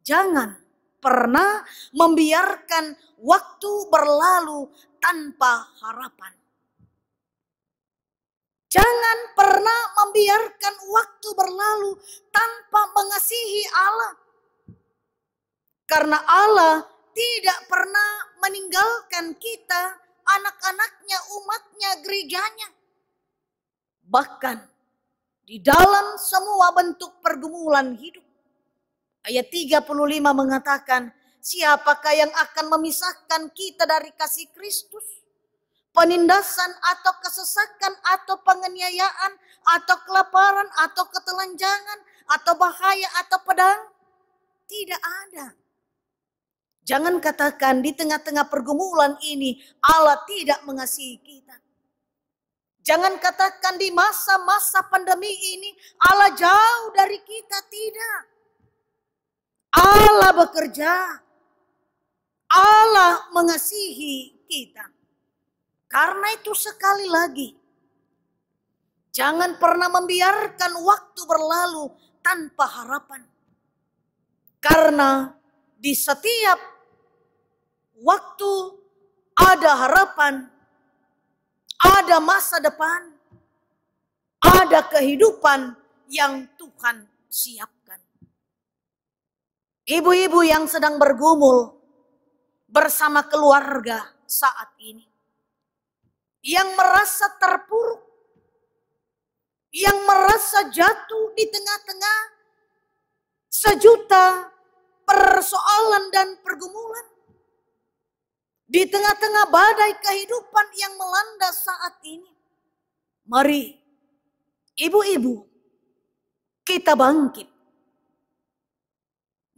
Jangan pernah membiarkan waktu berlalu tanpa harapan. Jangan pernah membiarkan waktu berlalu tanpa mengasihi Allah. Karena Allah tidak pernah meninggalkan kita, anak-anaknya, umatnya, gerejanya. Bahkan di dalam semua bentuk pergumulan hidup. Ayat 35 mengatakan, siapakah yang akan memisahkan kita dari kasih Kristus? Penindasan atau kesesakan atau penganiayaan atau kelaparan atau ketelanjangan atau bahaya atau pedang? Tidak ada. Jangan katakan di tengah-tengah pergumulan ini Allah tidak mengasihi kita. Jangan katakan di masa-masa pandemi ini Allah jauh dari kita. Tidak. Allah bekerja. Allah mengasihi kita. Karena itu sekali lagi, jangan pernah membiarkan waktu berlalu tanpa harapan. Karena di setiap waktu ada harapan. Ada masa depan, ada kehidupan yang Tuhan siapkan. Ibu-ibu yang sedang bergumul bersama keluarga saat ini, yang merasa terpuruk, yang merasa jatuh di tengah-tengah sejuta persoalan dan pergumulan, di tengah-tengah badai kehidupan yang melanda saat ini. Mari ibu-ibu kita bangkit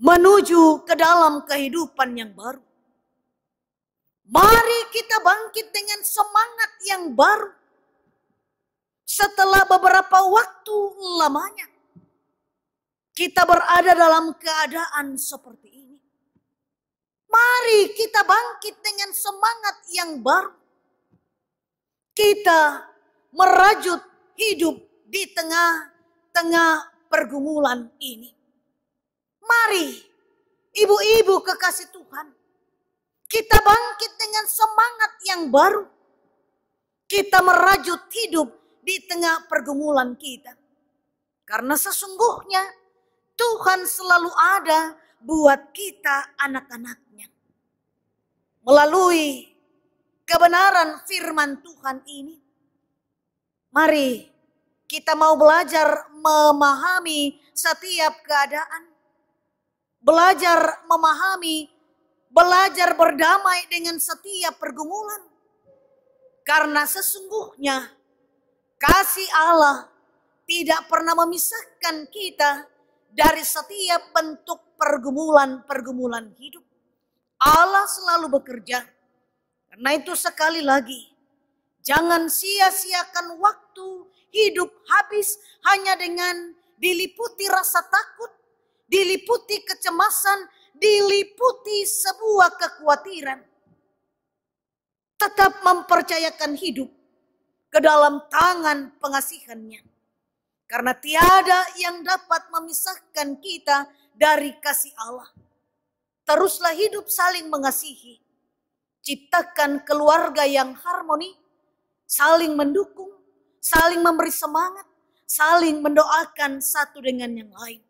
menuju ke dalam kehidupan yang baru. Mari kita bangkit dengan semangat yang baru. Setelah beberapa waktu lamanya kita berada dalam keadaan seperti ini. Mari kita bangkit dengan semangat yang baru. Kita merajut hidup di tengah-tengah pergumulan ini. Mari ibu-ibu kekasih Tuhan, kita bangkit dengan semangat yang baru. Kita merajut hidup di tengah pergumulan kita. Karena sesungguhnya Tuhan selalu ada buat kita anak-anaknya. Melalui kebenaran firman Tuhan ini, mari kita mau belajar memahami setiap keadaan. Belajar memahami, belajar berdamai dengan setiap pergumulan. Karena sesungguhnya kasih Allah tidak pernah memisahkan kita dari setiap bentuk pergumulan-pergumulan hidup. Allah selalu bekerja. Karena itu sekali lagi, jangan sia-siakan waktu hidup habis hanya dengan diliputi rasa takut, diliputi kecemasan, diliputi sebuah kekhawatiran. Tetap mempercayakan hidup ke dalam tangan pengasihannya. Karena tiada yang dapat memisahkan kita dari kasih Allah. Teruslah hidup saling mengasihi. Ciptakan keluarga yang harmoni, saling mendukung, saling memberi semangat, saling mendoakan satu dengan yang lain.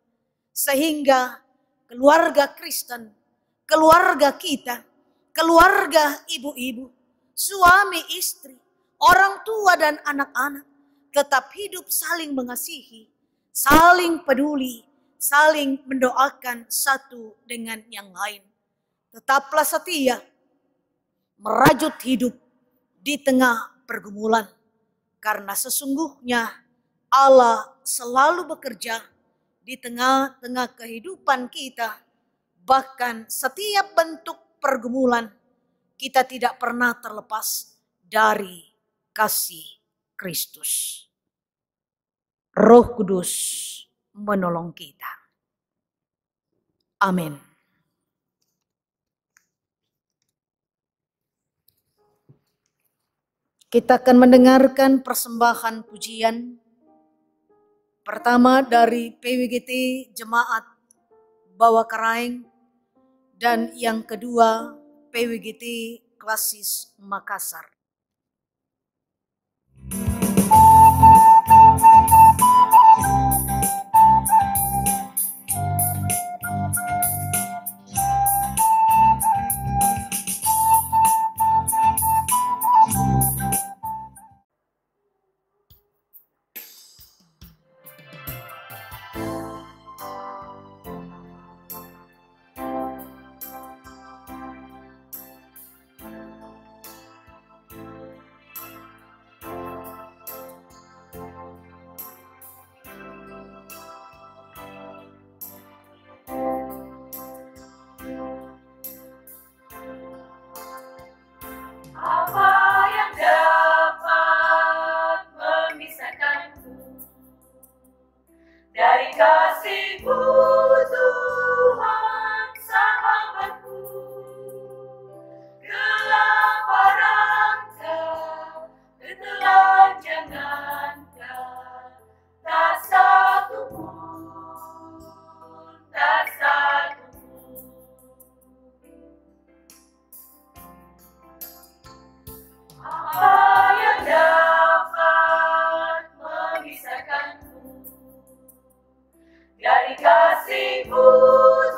Sehingga keluarga Kristen, keluarga kita, keluarga ibu-ibu, suami istri, orang tua dan anak-anak tetap hidup saling mengasihi, saling peduli, saling mendoakan satu dengan yang lain. Tetaplah setia, merajut hidup di tengah pergumulan. Karena sesungguhnya Allah selalu bekerja di tengah-tengah kehidupan kita. Bahkan setiap bentuk pergumulan kita tidak pernah terlepas dari kasih Kristus. Roh Kudus menolong kita. Amin. Kita akan mendengarkan persembahan pujian. Pertama dari PWGT Jemaat Bawah Karaeng. Dan yang kedua PWGT Klasis Makassar. Apa yang dapat memisahkanku dari kasih-Mu Tuhan sahabatku? Kelaparan, ketelanjangan, tak satu pun, tak satu pun. Apa yang dapat memisahkanku dari kasih-Mu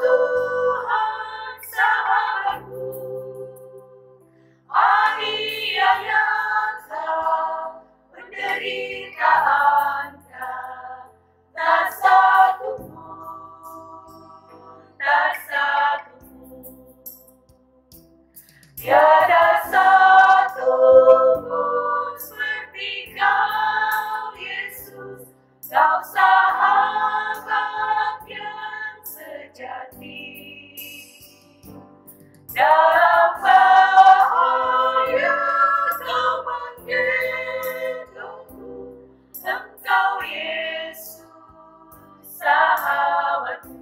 Tuhan sahabatku? Aniayakah, penderitaanKah, tak satu pun, tak satu pun. Tiada satu pun seperti Kau, Yesus, Kau sahabat yang sejati. Dalam bahaya Kau menggendongku, Engkau Yesus sahabatku.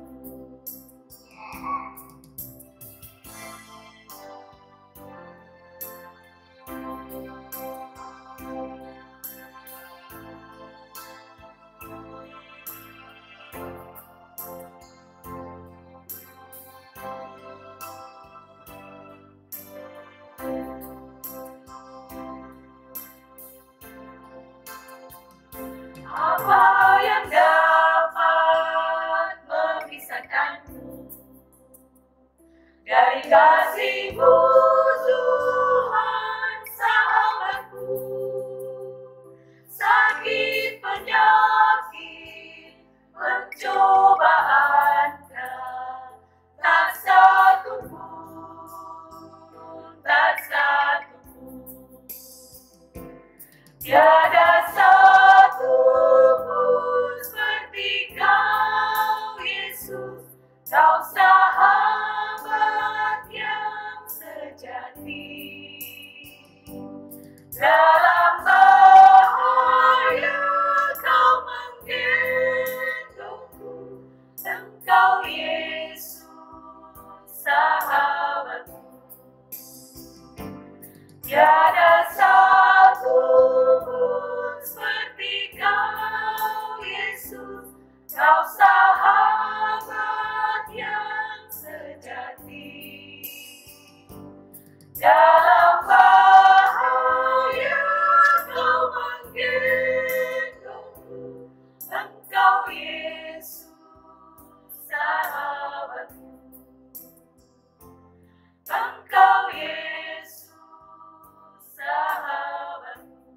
Apa yang dapat memisahkanku dari kasih-Mu Tuhan sahabatku? Sakit, penyakit, pencobaankah, tak satu pun, tak satu pun. Tiada satu pun seperti Kau, Yesus, Kau sahabat yang sejati. Dalam bahaya Tiada satu pun seperti Kau, Yesus, Kau sahabat yang sejati. Dalam bahaya Kau menggendongku, Engkau Yesus sahabatku. Engkau Yesus sahabatku.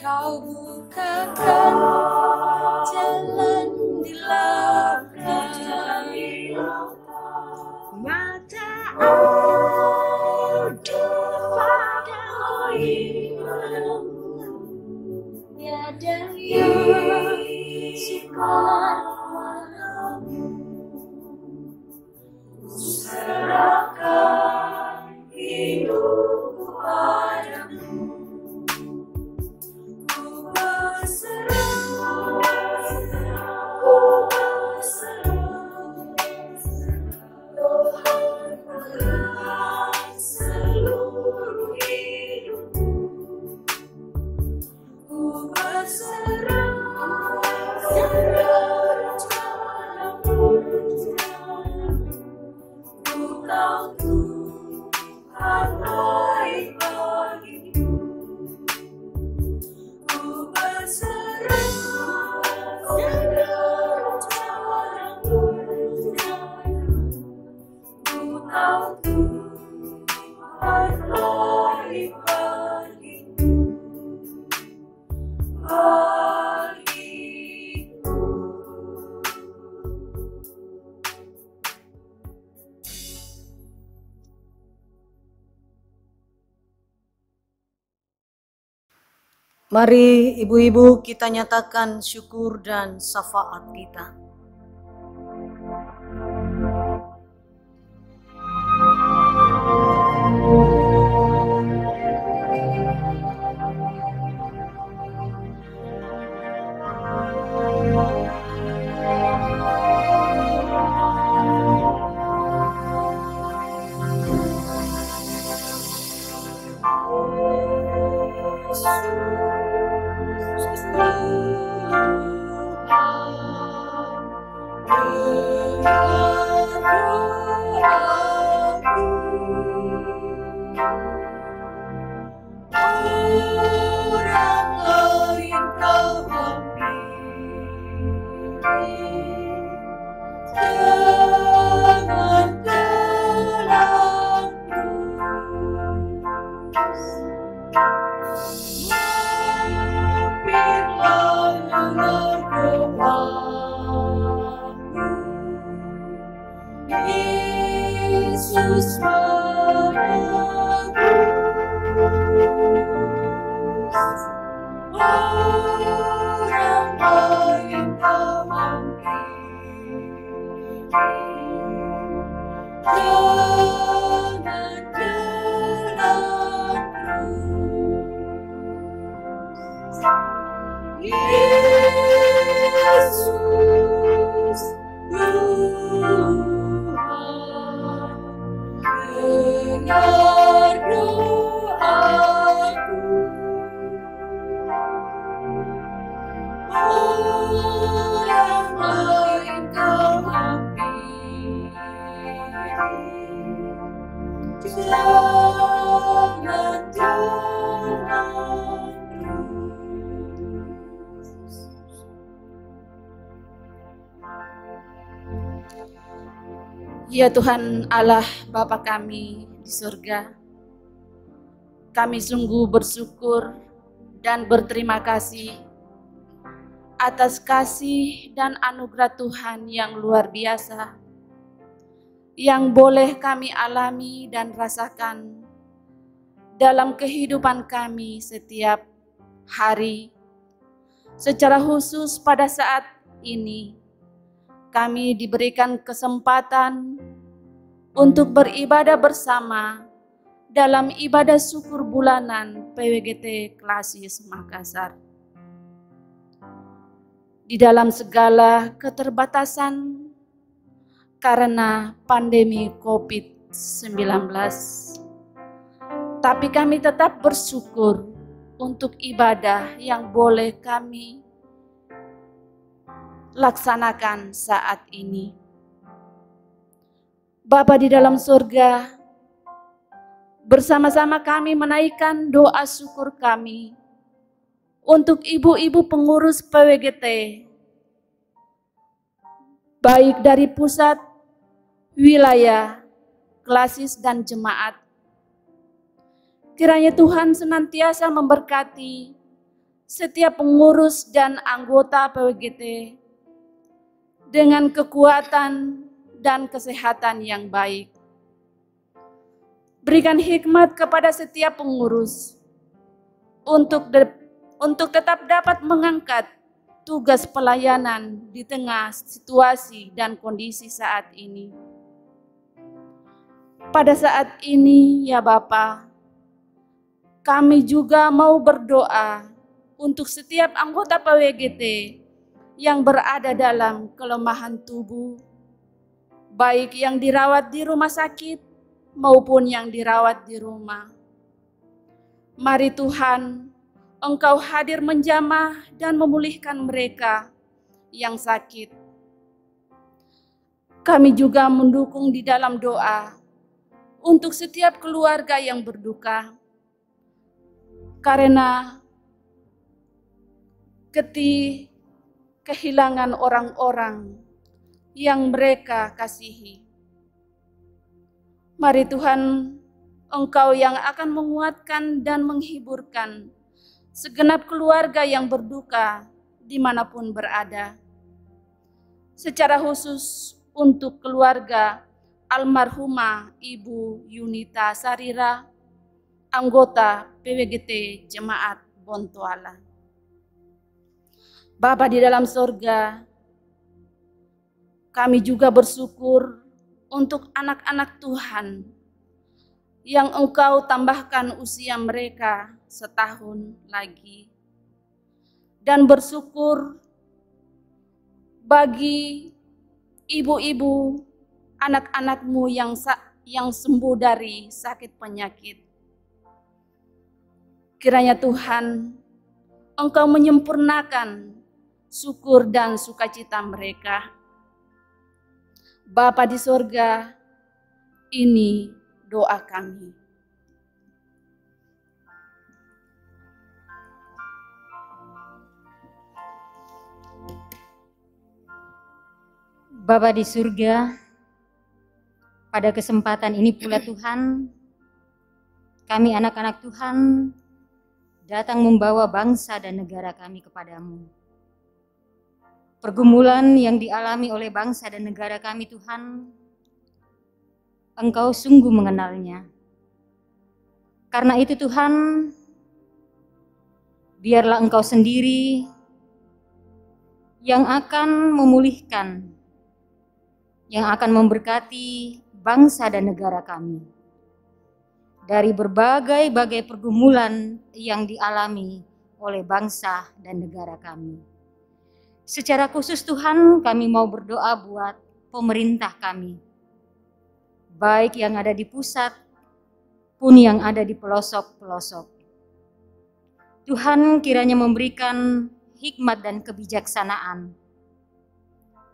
Kau bukakan jalan di lautan, mata aku pada imanmu, tiada yang sifat padamu. Ku serahkan hidupku padamu. Tuhan Mari ibu-ibu kita nyatakan syukur dan syafaat kita. Yesus menebus orang lain kau ampuni. Jangan jalan terus. Yesus Tuhan, dengar doaku. Orang lain kau ampuni. Jangan jalan terus. Ya Tuhan Allah Bapa kami di surga, kami sungguh bersyukur dan berterima kasih atas kasih dan anugerah Tuhan yang luar biasa yang boleh kami alami dan rasakan dalam kehidupan kami setiap hari. Secara khusus pada saat ini kami diberikan kesempatan untuk beribadah bersama dalam ibadah syukur bulanan PWGT Klasis Makassar. Di dalam segala keterbatasan karena pandemi COVID-19, tapi kami tetap bersyukur untuk ibadah yang boleh kami laksanakan saat ini. Bapa di dalam surga, bersama-sama kami menaikkan doa syukur kami untuk ibu-ibu pengurus PWGT, baik dari pusat, wilayah, klasis, dan jemaat. Kiranya Tuhan senantiasa memberkati setiap pengurus dan anggota PWGT dengan kekuatan dan kesehatan yang baik. Berikan hikmat kepada setiap pengurus untuk tetap dapat mengangkat tugas pelayanan di tengah situasi dan kondisi saat ini. Pada saat ini ya Bapa, kami juga mau berdoa untuk setiap anggota PWGT yang berada dalam kelemahan tubuh, baik yang dirawat di rumah sakit maupun yang dirawat di rumah. Mari Tuhan, Engkau hadir menjamah dan memulihkan mereka yang sakit. Kami juga mendukung di dalam doa untuk setiap keluarga yang berduka, karena kehilangan orang-orang yang mereka kasihi. Mari Tuhan, Engkau yang akan menguatkan dan menghiburkan segenap keluarga yang berduka dimanapun berada. Secara khusus untuk keluarga almarhumah Ibu Yunita Sarira, anggota PWGT Jemaat Bontoala. Bapa di dalam surga, kami juga bersyukur untuk anak-anak Tuhan yang Engkau tambahkan usia mereka setahun lagi. Dan bersyukur bagi ibu-ibu anak-anakmu yang sembuh dari sakit penyakit. Kiranya Tuhan, Engkau menyempurnakan syukur dan sukacita mereka. Bapa di sorga, ini doa kami. Bapa di surga, pada kesempatan ini pula Tuhan, kami anak-anak Tuhan datang membawa bangsa dan negara kami kepadamu. Pergumulan yang dialami oleh bangsa dan negara kami Tuhan, Engkau sungguh mengenalnya. Karena itu Tuhan, biarlah Engkau sendiri yang akan memulihkan, yang akan memberkati bangsa dan negara kami dari berbagai pergumulan yang dialami oleh bangsa dan negara kami. Secara khusus Tuhan, kami mau berdoa buat pemerintah kami, baik yang ada di pusat pun yang ada di pelosok-pelosok. Tuhan kiranya memberikan hikmat dan kebijaksanaan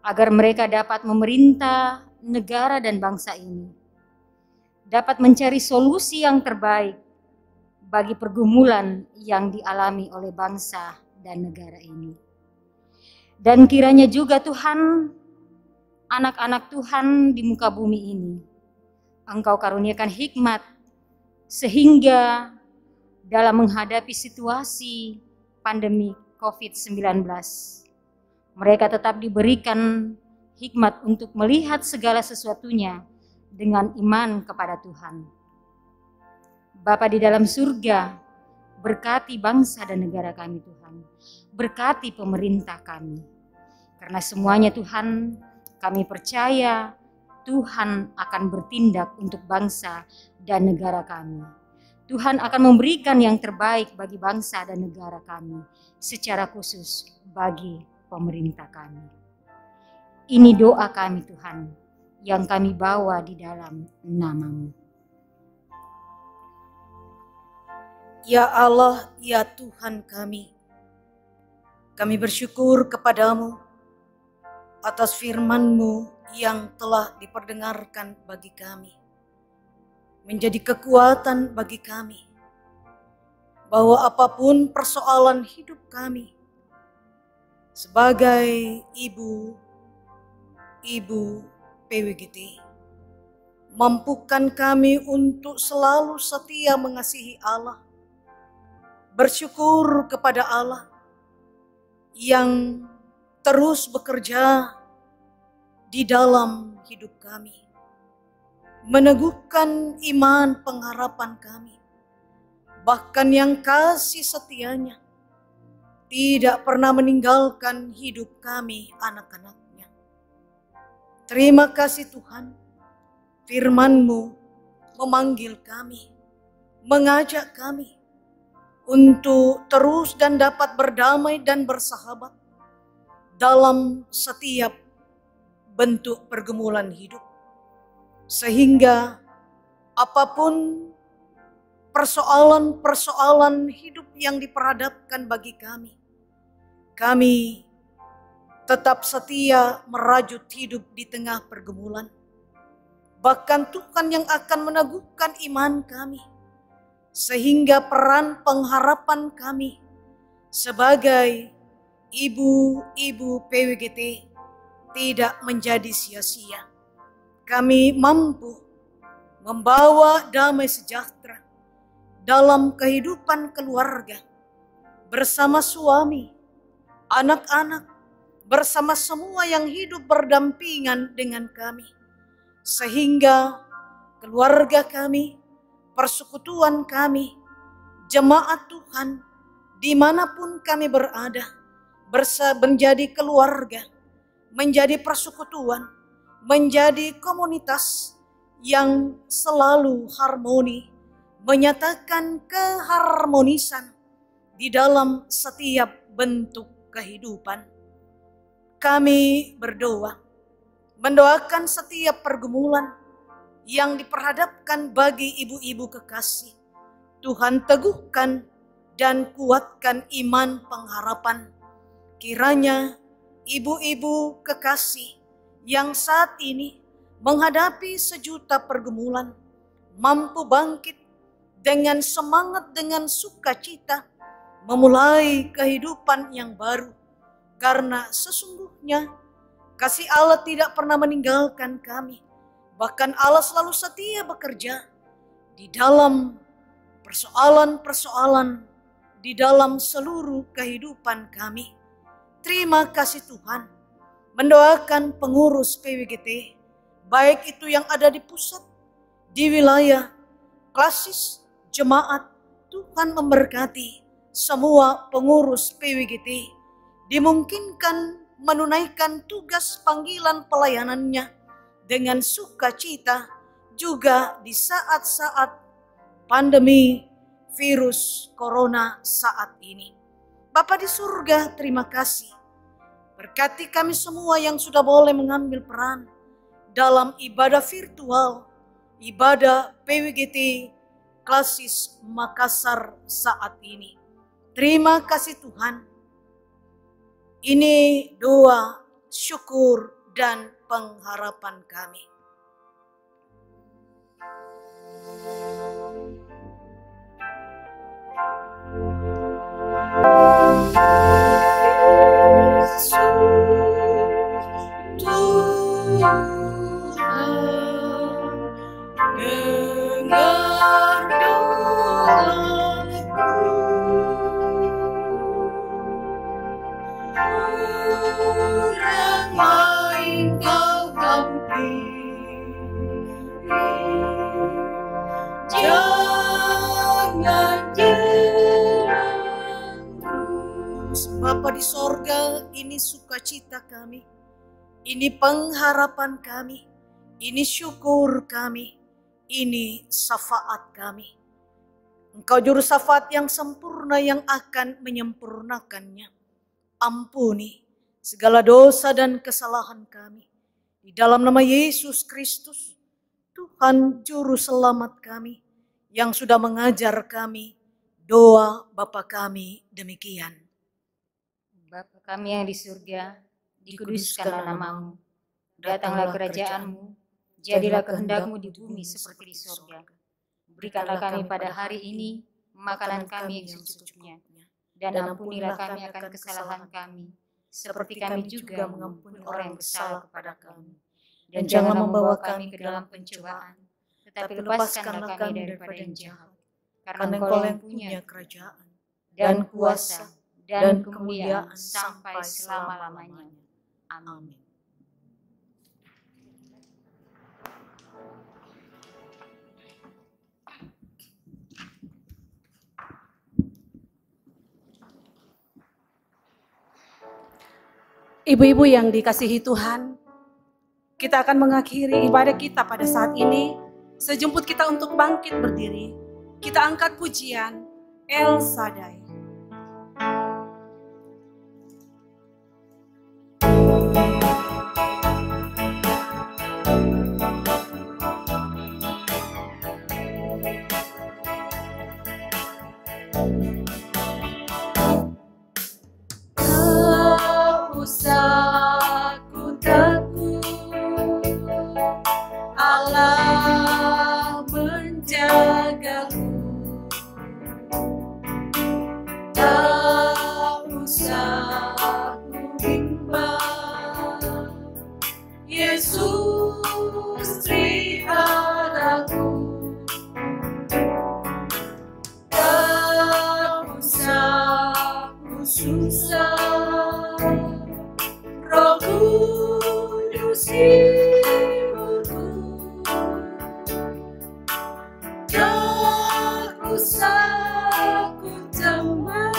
agar mereka dapat memerintah negara dan bangsa ini, dapat mencari solusi yang terbaik bagi pergumulan yang dialami oleh bangsa dan negara ini. Dan kiranya juga Tuhan, anak-anak Tuhan di muka bumi ini, Engkau karuniakan hikmat sehingga dalam menghadapi situasi pandemi COVID-19, mereka tetap diberikan hikmat untuk melihat segala sesuatunya dengan iman kepada Tuhan. Bapa di dalam surga, berkati bangsa dan negara kami Tuhan. Berkati pemerintah kami. Karena semuanya Tuhan, kami percaya Tuhan akan bertindak untuk bangsa dan negara kami. Tuhan akan memberikan yang terbaik bagi bangsa dan negara kami, secara khusus bagi pemerintah kami. Ini doa kami Tuhan, yang kami bawa di dalam nama-Mu. Ya Allah, ya Tuhan kami bersyukur kepadamu atas firman-Mu yang telah diperdengarkan bagi kami, menjadi kekuatan bagi kami, bahwa apapun persoalan hidup kami, sebagai ibu PWGT, mampukan kami untuk selalu setia mengasihi Allah, bersyukur kepada Allah yang terus bekerja di dalam hidup kami, meneguhkan iman pengharapan kami, bahkan yang kasih setianya tidak pernah meninggalkan hidup kami anak-anaknya. Terima kasih Tuhan, firman-Mu memanggil kami, mengajak kami untuk terus dan dapat berdamai dan bersahabat dalam setiap bentuk pergumulan hidup. Sehingga apapun persoalan-persoalan hidup yang diperhadapkan bagi kami tetap setia merajut hidup di tengah pergumulan. Bahkan Tuhan yang akan meneguhkan iman kami, sehingga peran pengharapan kami sebagai ibu-ibu PWGT tidak menjadi sia-sia. Kami mampu membawa damai sejahtera dalam kehidupan keluarga, bersama suami, anak-anak, bersama semua yang hidup berdampingan dengan kami. Sehingga keluarga kami, persekutuan kami, jemaat Tuhan dimanapun kami berada, menjadi keluarga, menjadi persekutuan, menjadi komunitas yang selalu harmoni, menyatakan keharmonisan di dalam setiap bentuk kehidupan. Kami berdoa, mendoakan setiap pergumulan yang diperhadapkan bagi ibu-ibu kekasih. Tuhan teguhkan dan kuatkan iman pengharapan. Kiranya ibu-ibu kekasih yang saat ini menghadapi sejuta pergumulan mampu bangkit dengan semangat, dengan sukacita, memulai kehidupan yang baru. Karena sesungguhnya kasih Allah tidak pernah meninggalkan kami. Bahkan Allah selalu setia bekerja di dalam persoalan-persoalan, di dalam seluruh kehidupan kami. Terima kasih Tuhan. Mendoakan pengurus PWGT, baik itu yang ada di pusat, di wilayah, klasis, jemaat. Tuhan memberkati semua pengurus PWGT, dimungkinkan menunaikan tugas panggilan pelayanannya dengan sukacita juga di saat-saat pandemi virus corona saat ini. Bapa di surga, terima kasih. Berkati kami semua yang sudah boleh mengambil peran dalam ibadah virtual, ibadah PWGT Klasis Makassar saat ini. Terima kasih Tuhan. Ini doa, syukur, dan pengharapan kami. Dengar doaku, ramai kau hampiri, jangan jerang terus. Bapa di sorga, ini sukacita kami, ini pengharapan kami, ini syukur kami, ini syafaat kami. Engkau juru syafaat yang sempurna yang akan menyempurnakannya. Ampuni segala dosa dan kesalahan kami. Di dalam nama Yesus Kristus, Tuhan juru selamat kami, yang sudah mengajar kami doa Bapa kami demikian. Bapa kami yang di surga, dikuduskanlah namamu. Datanglah kerajaanmu, jadilah kehendak-Mu di bumi seperti di surga. Berikanlah kami pada hari ini makanan kami yang secukupnya, dan ampunilah kami akan kesalahan kami, seperti kami juga mengampuni orang yang bersalah kepada kami. Dan janganlah membawa kami ke dalam pencobaan, tetapi lepaskanlah kami daripada yang jahat. Karena Engkau yang punya kerajaan dan kuasa dan kemuliaan sampai selama-lamanya. Amin. Ibu-ibu yang dikasihi Tuhan, kita akan mengakhiri ibadah kita pada saat ini. Sejemput kita untuk bangkit berdiri, kita angkat pujian El Shaddai. usah ku takut, Allah menjagaku. Tak usah ku bimbang, Yesus peliharaku. Tak usah ku susah, Roh Kudus hiburku. Tak usah ku cemas,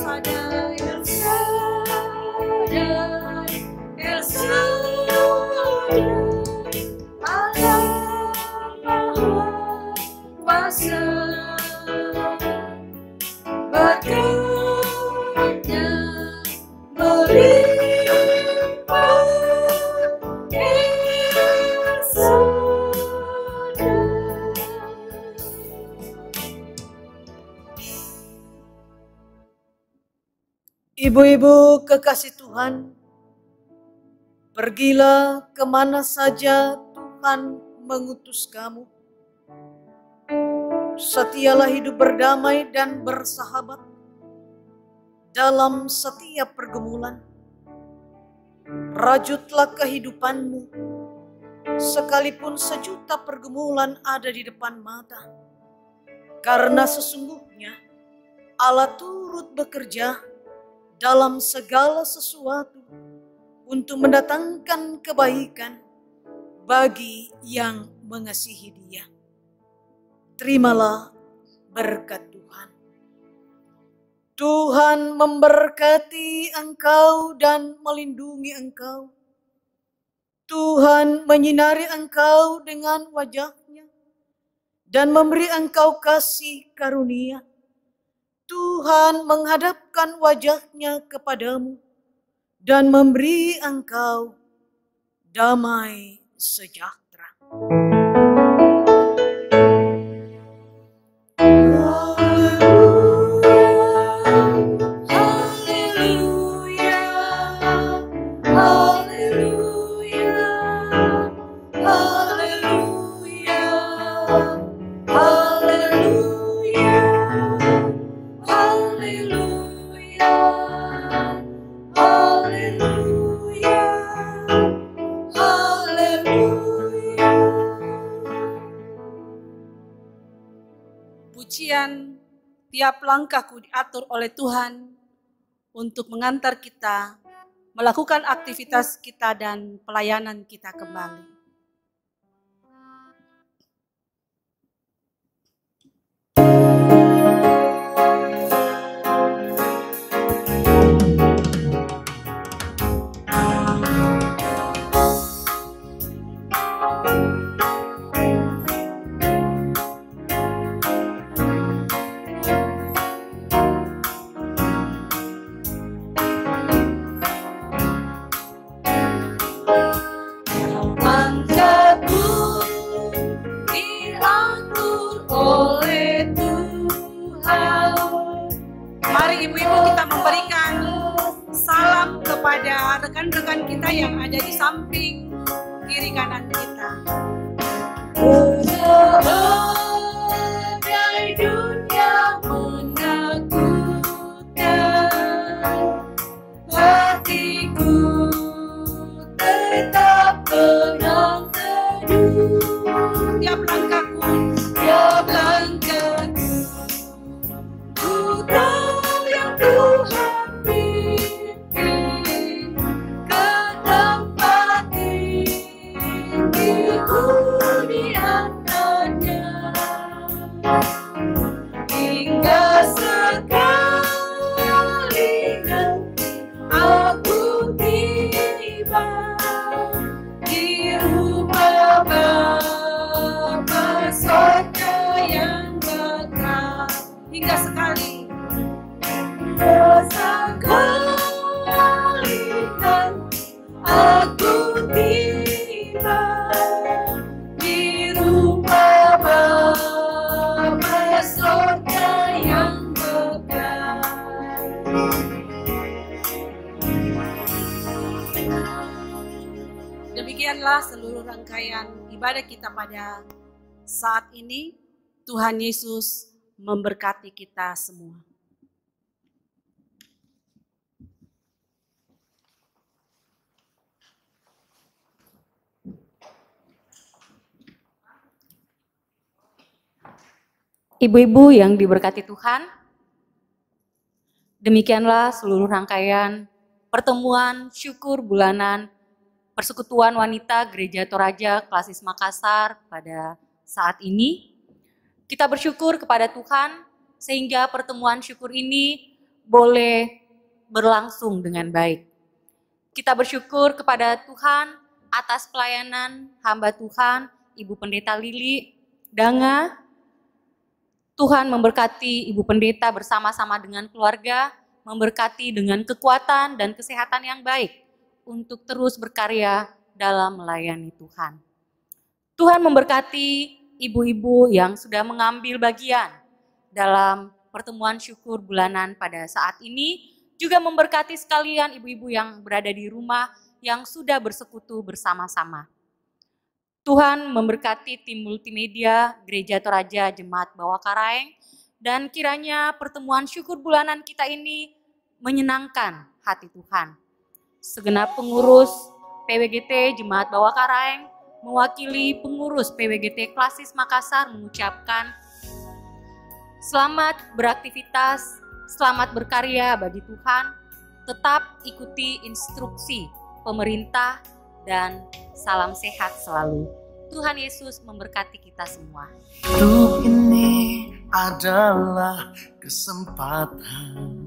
Shaddai, El Shaddai, El Shaddai, Allah Maha Kuasa, berkatnya melimpah, El Shaddai. Ibu-ibu kekasih Tuhan, pergilah kemana saja Tuhan mengutus kamu. Setialah hidup berdamai dan bersahabat dalam setiap pergumulan. Rajutlah kehidupanmu, sekalipun sejuta pergumulan ada di depan mata. Karena sesungguhnya Allah turut bekerja dalam segala sesuatu untuk mendatangkan kebaikan bagi yang mengasihi Dia. Terimalah berkat Tuhan. Tuhan memberkati engkau dan melindungi engkau. Tuhan menyinari engkau dengan wajah-Nya dan memberi engkau kasih karunia. Tuhan menghadapkan wajah-Nya kepadamu dan memberi engkau damai sejahtera. Pujian tiap langkahku diatur oleh Tuhan untuk mengantar kita melakukan aktivitas kita dan pelayanan kita kembali. Mari ibu-ibu kita memberikan salam kepada rekan-rekan kita yang ada di samping kiri kanan kita. Badai dunia menakutkan, hatiku tetap tenang teduh. Tiap langkahku, Tiap langkahku, ku tahu yang Tuhan pimpin ke tempat tinggiku di atasnya. Hingga sekali nanti aku tiba di rumah Bapa sorga yang kekal. hingga sekali Sekali nanti aku tiba di rumah Bapa sorga yang kekal. demikianlah seluruh rangkaian ibadah kita pada saat ini. Tuhan Yesus memberkati kita semua. Ibu-ibu yang diberkati Tuhan, demikianlah seluruh rangkaian pertemuan syukur bulanan Persekutuan Wanita Gereja Toraja Klasis Makassar pada saat ini. Kita bersyukur kepada Tuhan sehingga pertemuan syukur ini boleh berlangsung dengan baik. Kita bersyukur kepada Tuhan atas pelayanan hamba Tuhan, Ibu Pendeta Lili Danga. Tuhan memberkati Ibu Pendeta bersama-sama dengan keluarga, memberkati dengan kekuatan dan kesehatan yang baik untuk terus berkarya dalam melayani Tuhan. Tuhan memberkati ibu-ibu yang sudah mengambil bagian dalam pertemuan syukur bulanan pada saat ini, juga memberkati sekalian ibu-ibu yang berada di rumah yang sudah bersekutu bersama-sama. Tuhan memberkati tim multimedia Gereja Toraja Jemaat Bawah Karaeng, dan kiranya pertemuan syukur bulanan kita ini menyenangkan hati Tuhan. Segenap pengurus PWGT Jemaat Bawah Karaeng mewakili pengurus PWGT Klasis Makassar mengucapkan selamat beraktivitas, selamat berkarya bagi Tuhan, tetap ikuti instruksi pemerintah, dan salam sehat selalu. Tuhan Yesus memberkati kita semua. Hidup ini adalah kesempatan.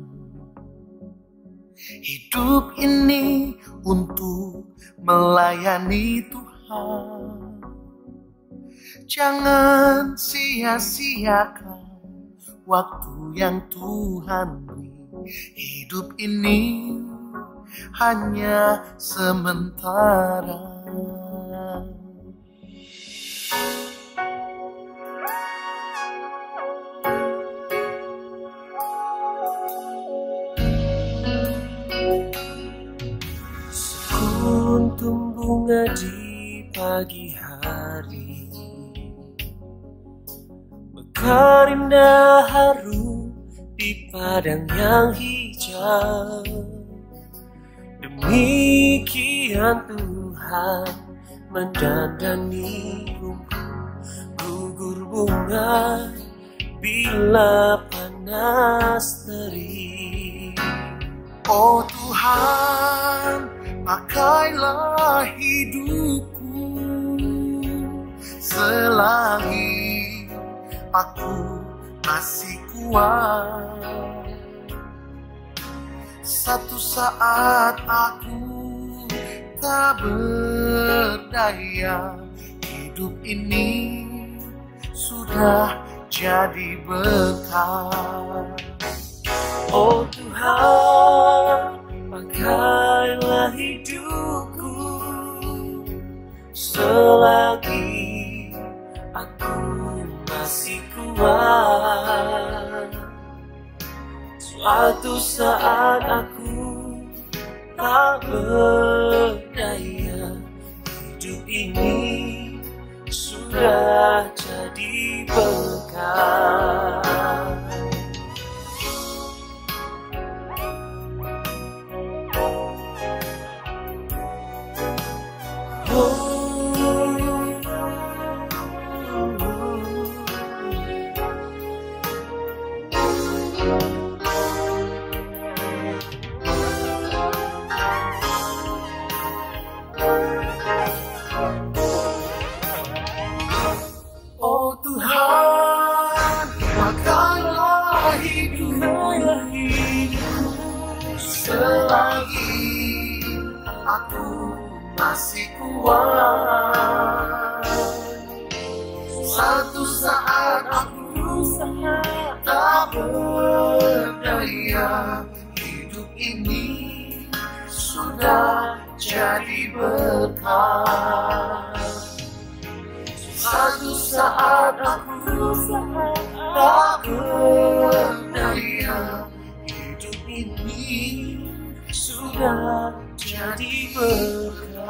Hidup ini untuk melayani Tuhan. Jangan sia-siakan waktu yang Tuhan beri. Hidup ini hanya sementara. Sekuntum bunga di pagi hari, mekar indah harum di padang yang hijau. Demikian Tuhan mendandani rumput gugur bunga bila panas terik. Oh Tuhan, pakailah hidupku selagi aku masih kuat. Satu saat aku tak berdaya, hidup ini sudah jadi berkat. Oh Tuhan, pakailah hidupku selagi aku masih kuat. Suatu saat aku tak berdaya, hidup ini sudah jadi berkat. Oh Tuhan, pakailah hidupku selagi aku masih kuat. Satu saat aku tak berdaya, hidup ini sudah jadi berkat. Satu saat aku tak berdaya, hidup ini sudah jadi berkat.